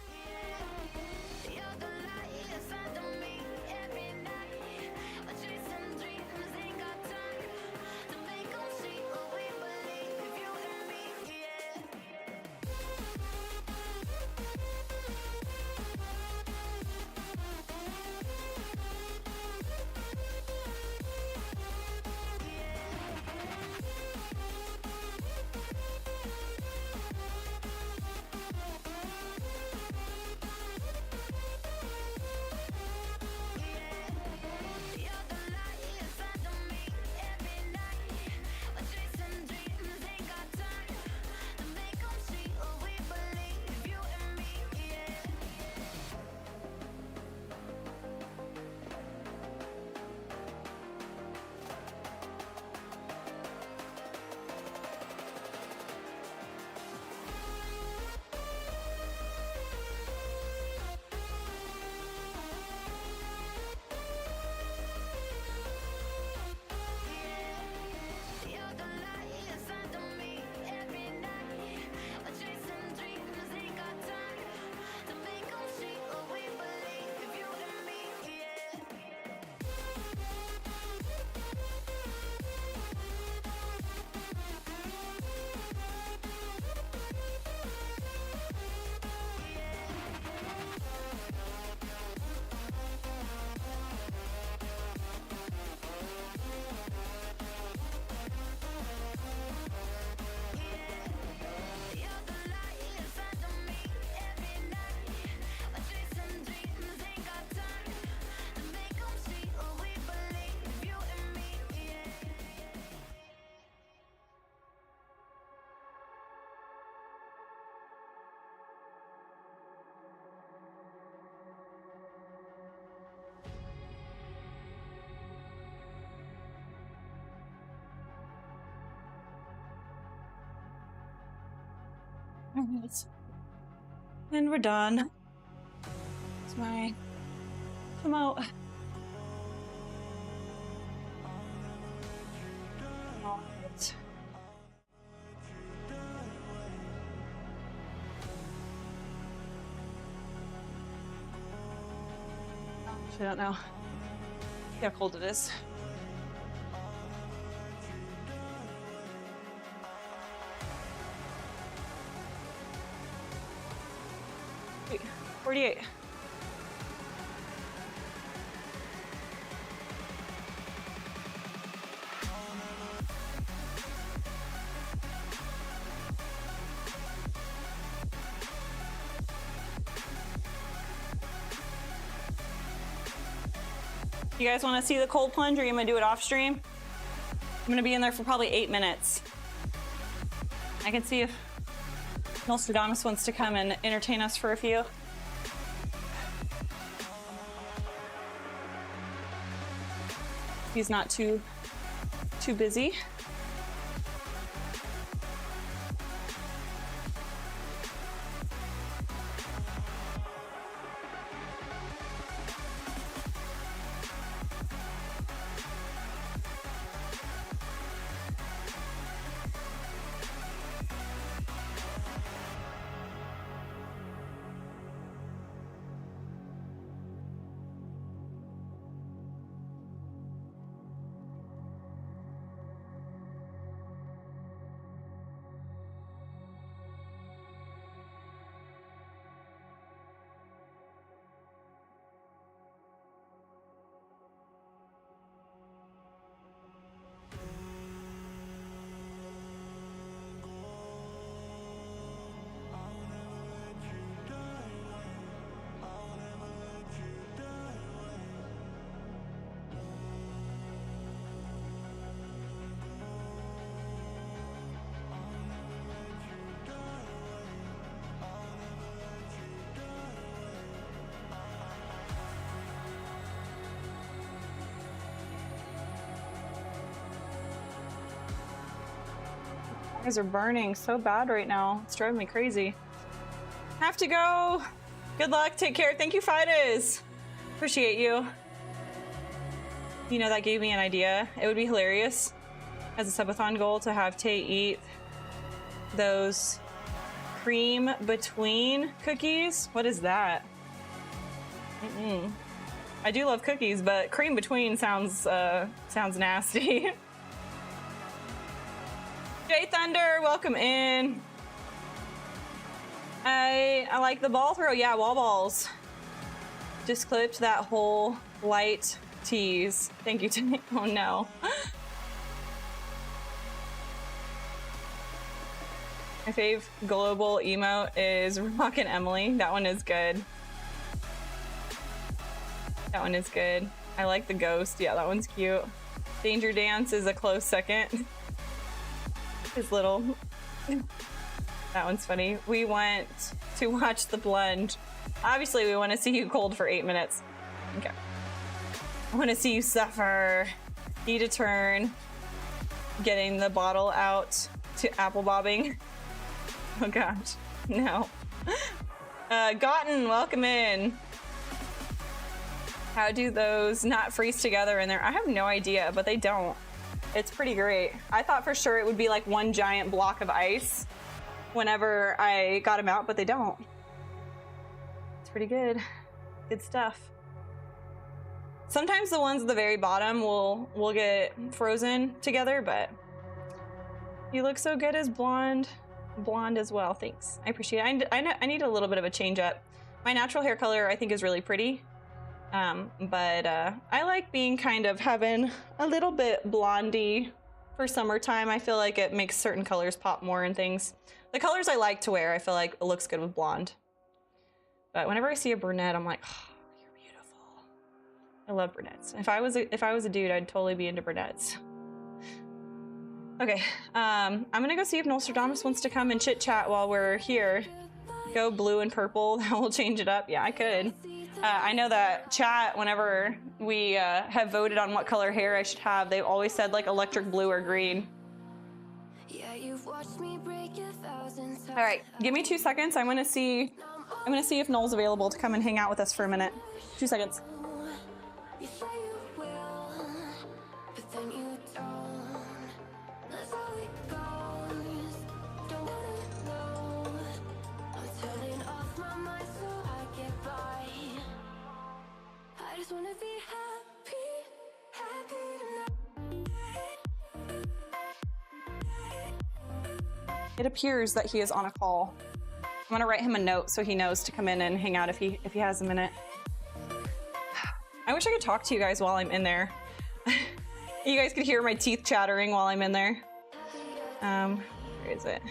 Alright. And we're done. It's my come out. Alright. I don't know how cold it is. Wait, 48. You guys want to see the cold plunge, or are you gonna do it off stream? I'm gonna be in there for probably 8 minutes. I can see if Nostradamus wants to come and entertain us for a few. He's not too busy. Eyes are burning so bad right now. It's driving me crazy. Have to go. Good luck. Take care. Thank you, Fides. Appreciate you. You know, that gave me an idea. It would be hilarious as a subathon goal to have Tay eat those Cream between cookies? What is that? I do love cookies, but cream between sounds nasty. Jay Thunder, welcome in. I like the ball throw. Yeah, wall balls. Just clipped that whole light tease. Thank you, Timmy. Oh no. My fave global emote is Rockin' Emily. That one is good. That one is good. I like the ghost. Yeah, that one's cute. Danger Dance is a close second. His little... That one's funny. We went to watch The Plunge. Obviously, we want to see you cold for 8 minutes. Okay. I want to see you suffer. Need a turn. Getting the bottle out to apple bobbing. Oh gosh, no. Gotten, welcome in. How do those not freeze together in there? I have no idea, but they don't. It's pretty great. I thought for sure it would be like one giant block of ice whenever I got them out, but they don't. It's pretty good. Good stuff. Sometimes the ones at the very bottom will get frozen together, but you look so good as blonde as well. Thanks. I appreciate it. I need a little bit of a change up. My natural hair color I think is really pretty. But I like being kind of having a little bit blondie for summertime. I feel like it makes certain colors pop more and things. The colors I like to wear, I feel like it looks good with blonde. But whenever I see a brunette, I'm like, oh, you're beautiful. I love brunettes. If I was a dude, I'd totally be into brunettes. Okay, I'm gonna go see if Nostradamus wants to come and chit chat while we're here. Go blue and purple, that will change it up. Yeah, I could. I know that chat, whenever we have voted on what color hair I should have, they've always said like electric blue or green. All right, give me 2 seconds. I'm gonna see if Noel's available to come and hang out with us for a minute. 2 seconds. It appears that he is on a call. I'm gonna write him a note so he knows to come in and hang out if he has a minute. I wish I could talk to you guys while I'm in there. You guys could hear my teeth chattering while I'm in there. Where is it?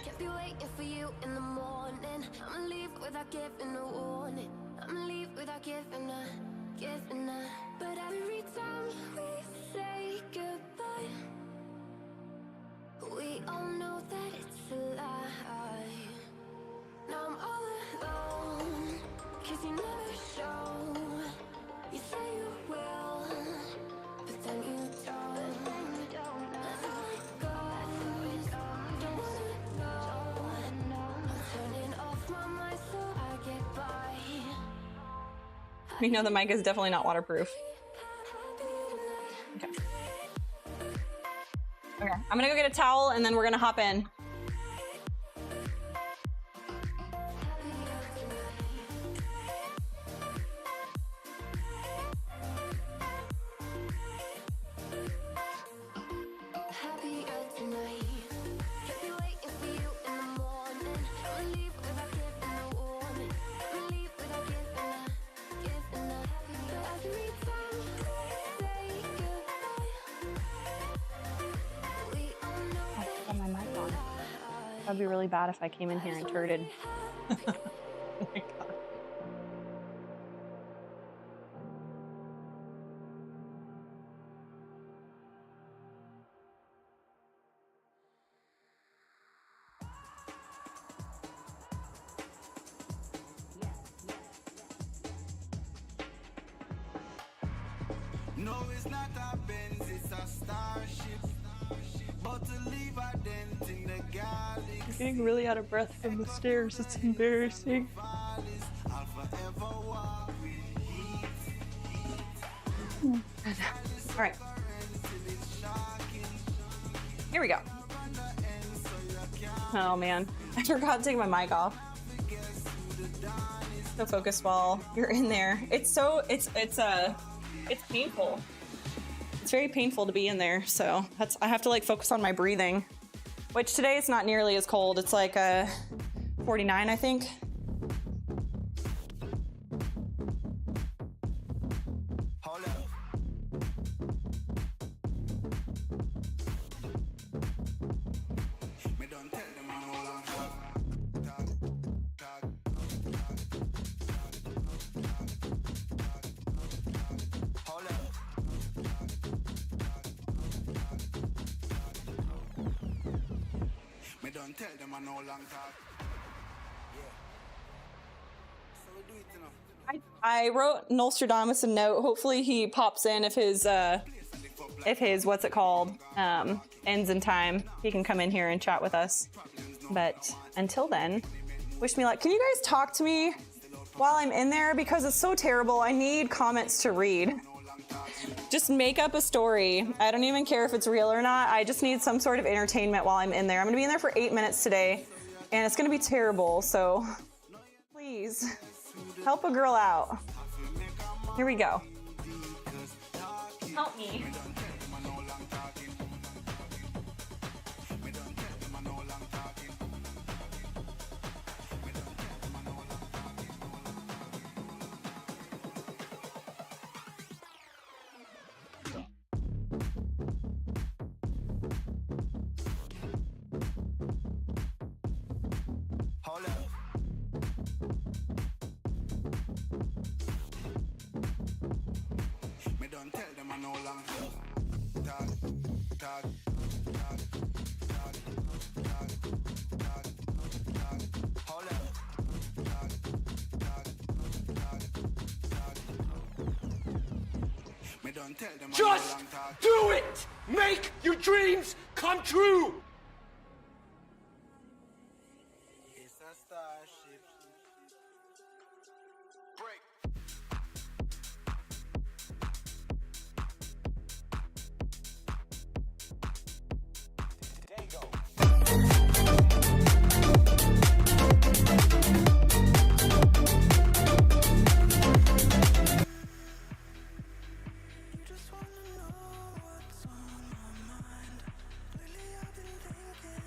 We all know that it's a lie. Now I'm all alone, 'cause you never show. You say you will, but then you don't. That's how it goes. Don't wanna know. I'm turning off my mind so I get by. We know the mic is definitely not waterproof. Okay. Okay, I'm gonna go get a towel and then we're gonna hop in. That'd be really bad if I came in here and turded. Oh my God. No, it's not a Benz, it's a Starship. But to leave a dent in the galaxy. I'm getting really out of breath from the stairs. It's embarrassing. I'll forever walk with heat. All right. Here we go. Oh man, I forgot to take my mic off. So focus while you're in there. It's painful. It's very painful to be in there. So I have to like focus on my breathing, which today it's not nearly as cold. It's like 49, I think. Don't tell them I no long talk. Yeah. So we do it, you know. I wrote Nostradamus a note. Hopefully he pops in if his what's it called ends in time. He can come in here and chat with us. But until then, wish me luck. Can you guys talk to me while I'm in there, because it's so terrible? I need comments to read. Just make up a story. I don't even care if it's real or not. I just need some sort of entertainment while I'm in there. I'm gonna be in there for 8 minutes today, and it's gonna be terrible, so please help a girl out. Here we go. Help me. Hold up. Me don't tell them I no long talk. Hold up. Me don't tell them I no long Just talk. do it! Make your dreams come true! It's a starship. Break. There you go. You just wanna know what's on my mind. Lately I've been thinking.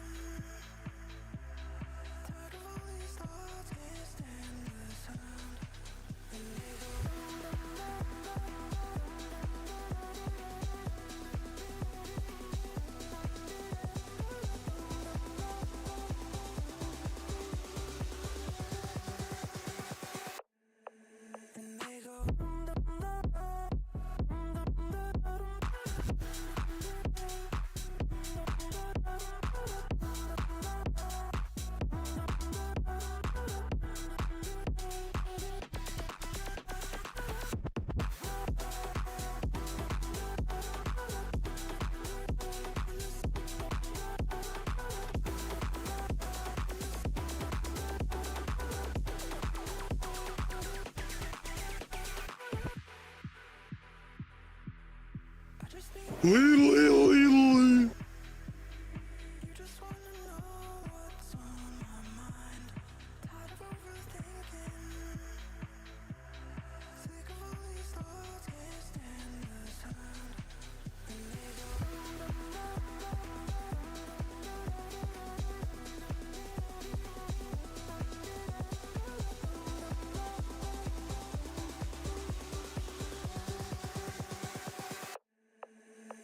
Tired of all these thoughts, can't stand the sound. And they go. And they go. I just think you just wanna know what's on my mind. Tired of overthinking. Sick of all these thoughts, can't stand the sound. And they go.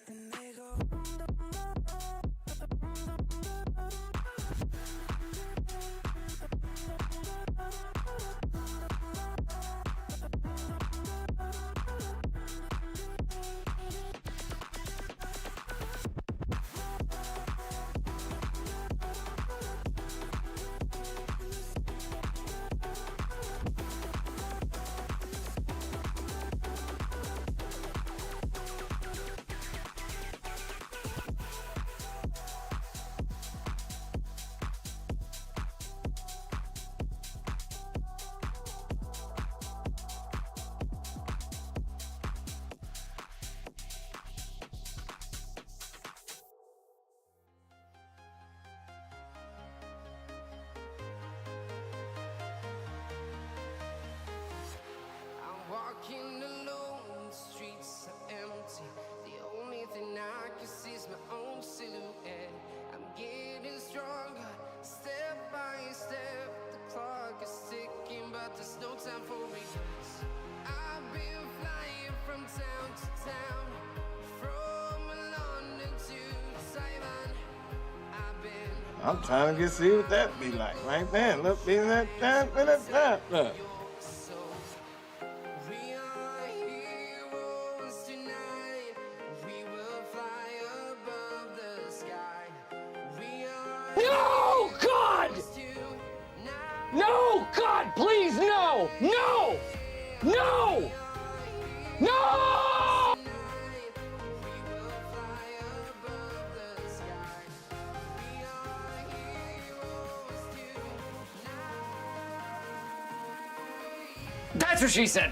And they go. Walking alone, the streets are empty. The only thing I can see is my own silhouette. I'm getting stronger, step by step. The clock is ticking, but there's no time for regrets. I've been flying from town to town, from London to Taiwan. I've been I'm trying to see what that be like right there. Look, be that time for the time. Look. We are heroes tonight. We will fly above the sky. We are No, God! heroes tonight. No, God, please, no! No! No! No! We will fly above the sky. We are heroes tonight. That's what she said.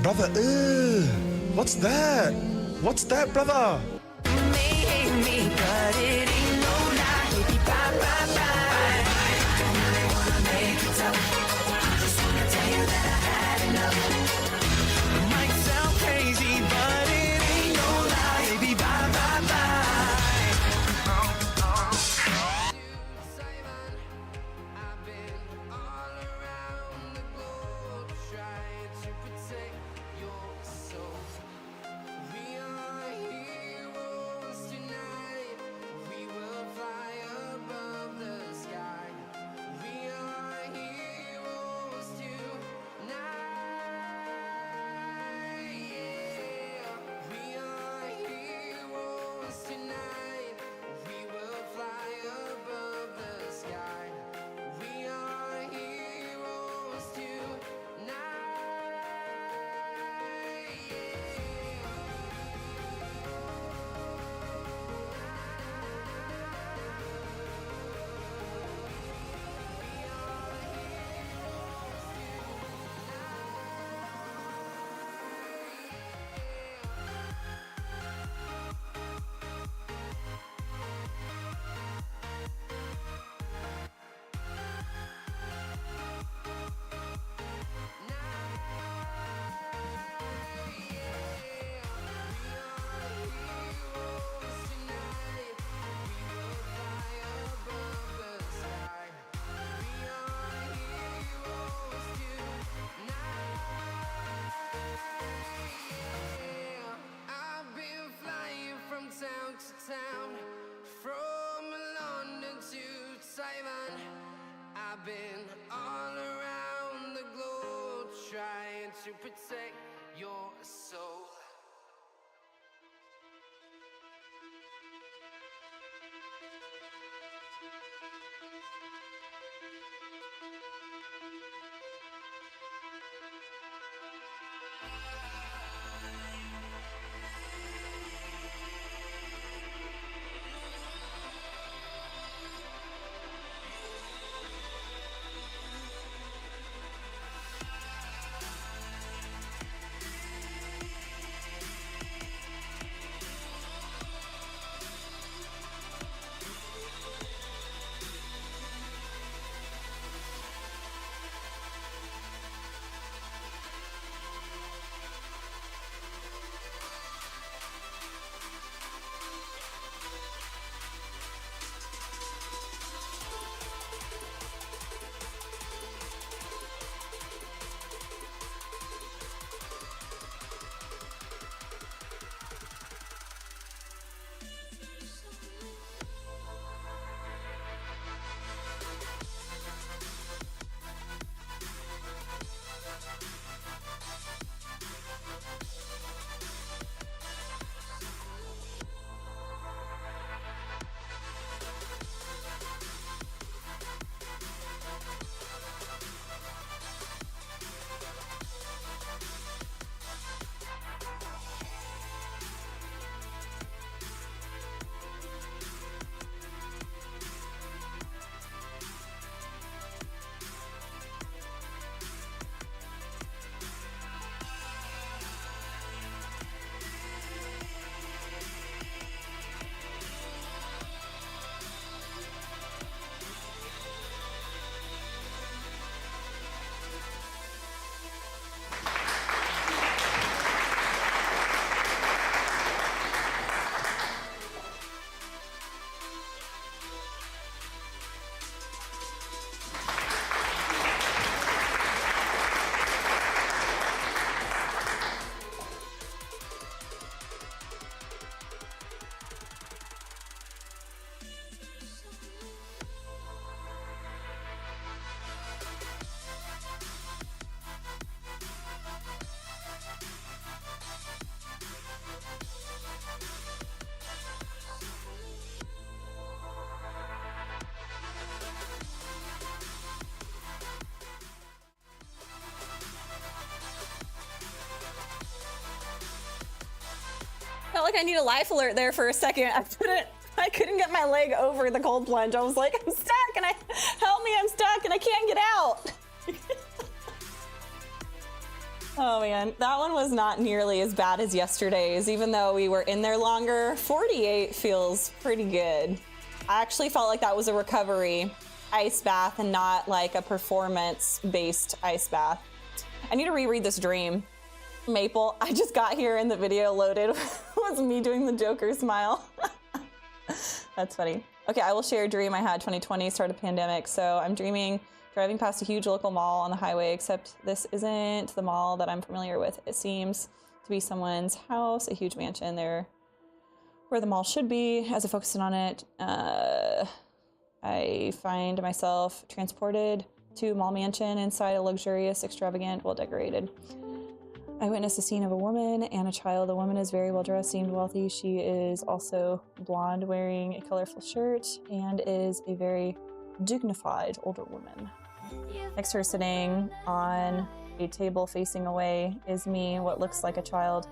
Brother, what's that? What's that, brother? Might sound crazy, but it ain't no lie. Baby, bye, bye, bye. I've been all around the globe trying to protect your soul. We are heroes tonight. We will fly above the sky. We are heroes tonight. Yeah. We are heroes tonight. We will fly above the sky. We are heroes tonight. I've been flying from town to town, from London to Taiwan. I've been all around the globe trying to protect your soul. like I need a life alert there for a second. I couldn't get my leg over the cold plunge. I was like, I'm stuck, and help me, I'm stuck, and I can't get out. Oh man, that one was not nearly as bad as yesterday's, even though we were in there longer. 48 feels pretty good. I actually felt like that was a recovery ice bath and not like a performance-based ice bath. I need to reread this dream. Maple, I just got here and the video loaded was me doing the Joker smile. That's funny. Okay, I will share a dream I had 2020, start of pandemic. So I'm dreaming driving past a huge local mall on the highway, except this isn't the mall that I'm familiar with. It seems to be someone's house, a huge mansion there where the mall should be. As I focus in on it, I find myself transported to a mall mansion inside a luxurious, extravagant, well-decorated. I witnessed a scene of a woman and a child. The woman is very well-dressed, seemed wealthy. She is also blonde, wearing a colorful shirt, and is a very dignified older woman. Next to her, sitting on a table facing away, is me, what looks like a child.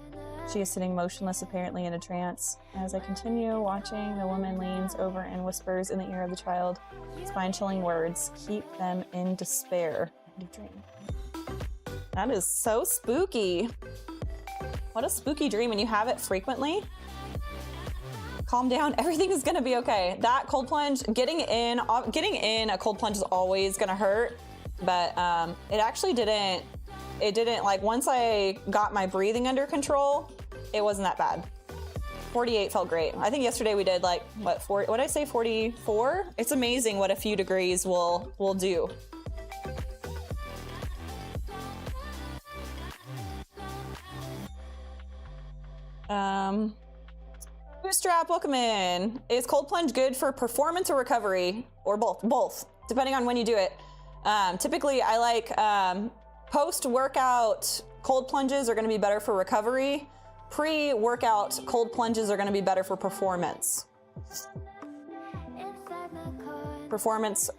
She is sitting motionless, apparently in a trance. As I continue watching, the woman leans over and whispers in the ear of the child, spine-chilling words, "Keep them in despair." End of dream. That is so spooky. What a spooky dream, and you have it frequently. Calm down, everything is gonna be okay. That cold plunge, getting in a cold plunge is always gonna hurt, but it actually didn't, like once I got my breathing under control, it wasn't that bad. 48 felt great. I think yesterday we did like, what did I say, 44? It's amazing what a few degrees will do. Bootstrap, welcome in. Is cold plunge good for performance or recovery? Or both? Both, depending on when you do it. Typically, I like post-workout cold plunges are gonna be better for recovery. Pre-workout cold plunges are gonna be better for performance. Performance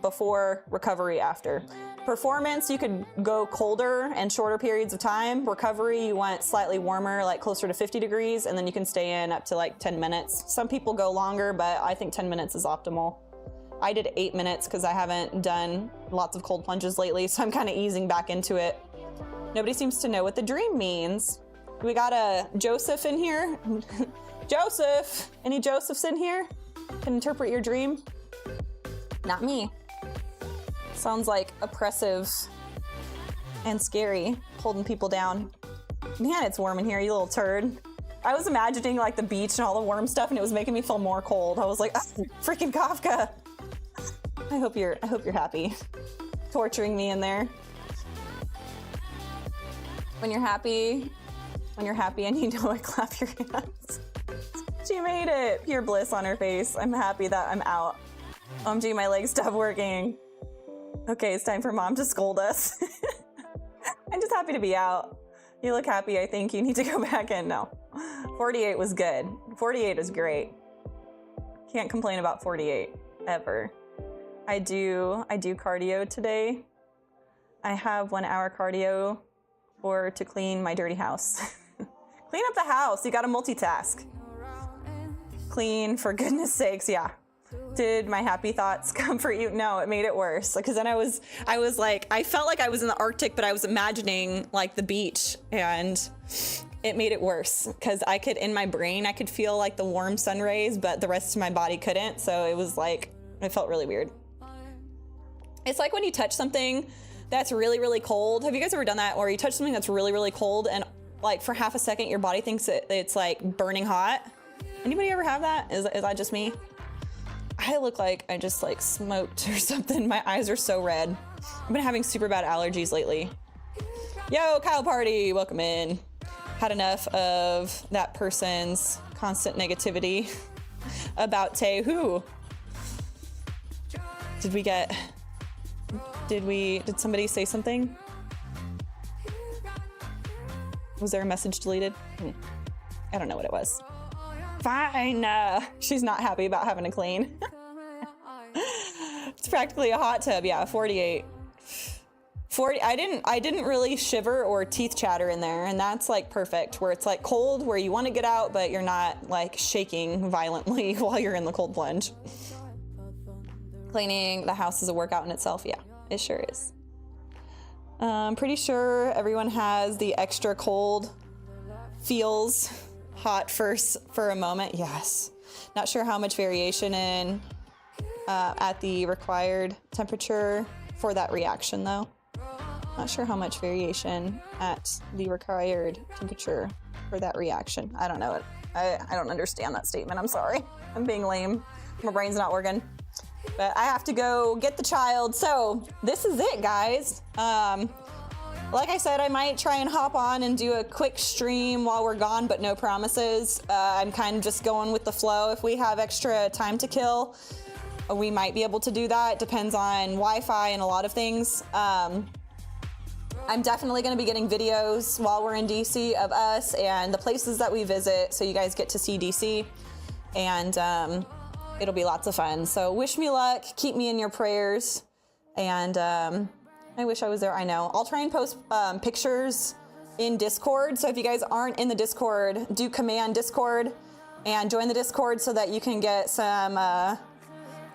before, recovery after. Performance, you could go colder and shorter periods of time. Recovery, you want slightly warmer, like closer to 50 degrees, and then you can stay in up to like 10 minutes. Some people go longer, but I think 10 minutes is optimal. I did 8 minutes because I haven't done lots of cold plunges lately, so I'm kind of easing back into it. Nobody seems to know what the dream means. We got a Joseph in here. Joseph! Any Josephs in here? Can interpret your dream? Not me. Sounds like oppressive and scary, holding people down. Man, it's warm in here, you little turd. I was imagining like the beach and all the warm stuff, and it was making me feel more cold. I was like, oh, freaking Kafka. I hope you're happy. Torturing me in there. When you're happy, and you know it, clap your hands. She made it. Pure bliss on her face. I'm happy that I'm out. OMG, my legs stopped working. Okay, it's time for mom to scold us. I'm just happy to be out. You look happy, I think you need to go back in. No. 48 was good. 48 is great. Can't complain about 48, ever. I do cardio today. I have 1 hour cardio to clean my dirty house. Clean up the house, you gotta multitask. Clean, for goodness sakes, yeah. Did my happy thoughts comfort you? No, it made it worse. Because then I was like, I felt like I was in the Arctic, but I was imagining like the beach, and it made it worse. Because in my brain, I could feel like the warm sun rays, but the rest of my body couldn't. So it was like, it felt really weird. It's like when you touch something that's really, really cold. Have you guys ever done that? Or you touch something that's really, really cold, and like for half a second, your body thinks it's like burning hot. Anybody ever have that? Is that just me? I look like I just like smoked or something. My eyes are so red. I've been having super bad allergies lately. Yo, Kyle Party, welcome in. Had enough of that person's constant negativity about Tay. Who? Did somebody say something? Was there a message deleted? I don't know what it was. Fine. She's not happy about having to clean. It's practically a hot tub. Yeah, 48. 40. I didn't really shiver or teeth chatter in there, and that's like perfect. Where it's like cold, where you want to get out, but you're not like shaking violently while you're in the cold plunge. Cleaning the house is a workout in itself. Yeah, it sure is. I'm pretty sure everyone has the extra cold feels hot first for a moment. Yes. Not sure how much variation in at the required temperature for that reaction though. Not sure how much variation at the required temperature for that reaction. I don't know it. I don't understand that statement. I'm sorry. I'm being lame. My brain's not working. But I have to go get the child. So this is it, guys. Like I said, I might try and hop on and do a quick stream while we're gone, but no promises. I'm kind of just going with the flow. If we have extra time to kill, we might be able to do that. Depends on Wi-Fi and a lot of things. I'm definitely going to be getting videos while we're in DC of us and the places that we visit, so you guys get to see DC, and it'll be lots of fun. So wish me luck, keep me in your prayers, and I wish I was there. I know. I'll try and post pictures in Discord. So if you guys aren't in the Discord, do command Discord and join the Discord so that you can get some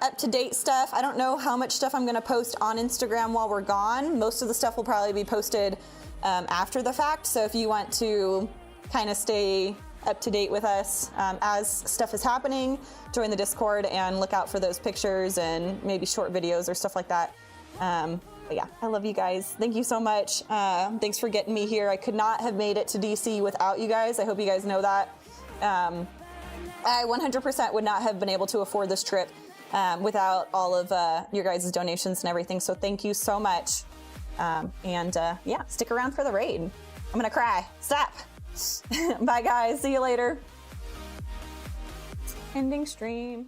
up-to-date stuff. I don't know how much stuff I'm going to post on Instagram while we're gone. Most of the stuff will probably be posted after the fact. So if you want to kind of stay up to date with us as stuff is happening, join the Discord and look out for those pictures and maybe short videos or stuff like that. But yeah, I love you guys. Thank you so much. Thanks for getting me here. I could not have made it to DC without you guys. I hope you guys know that. I 100% would not have been able to afford this trip without all of your guys' donations and everything. So thank you so much. Yeah, stick around for the raid. I'm gonna cry. Stop. Bye guys. See you later. Ending stream.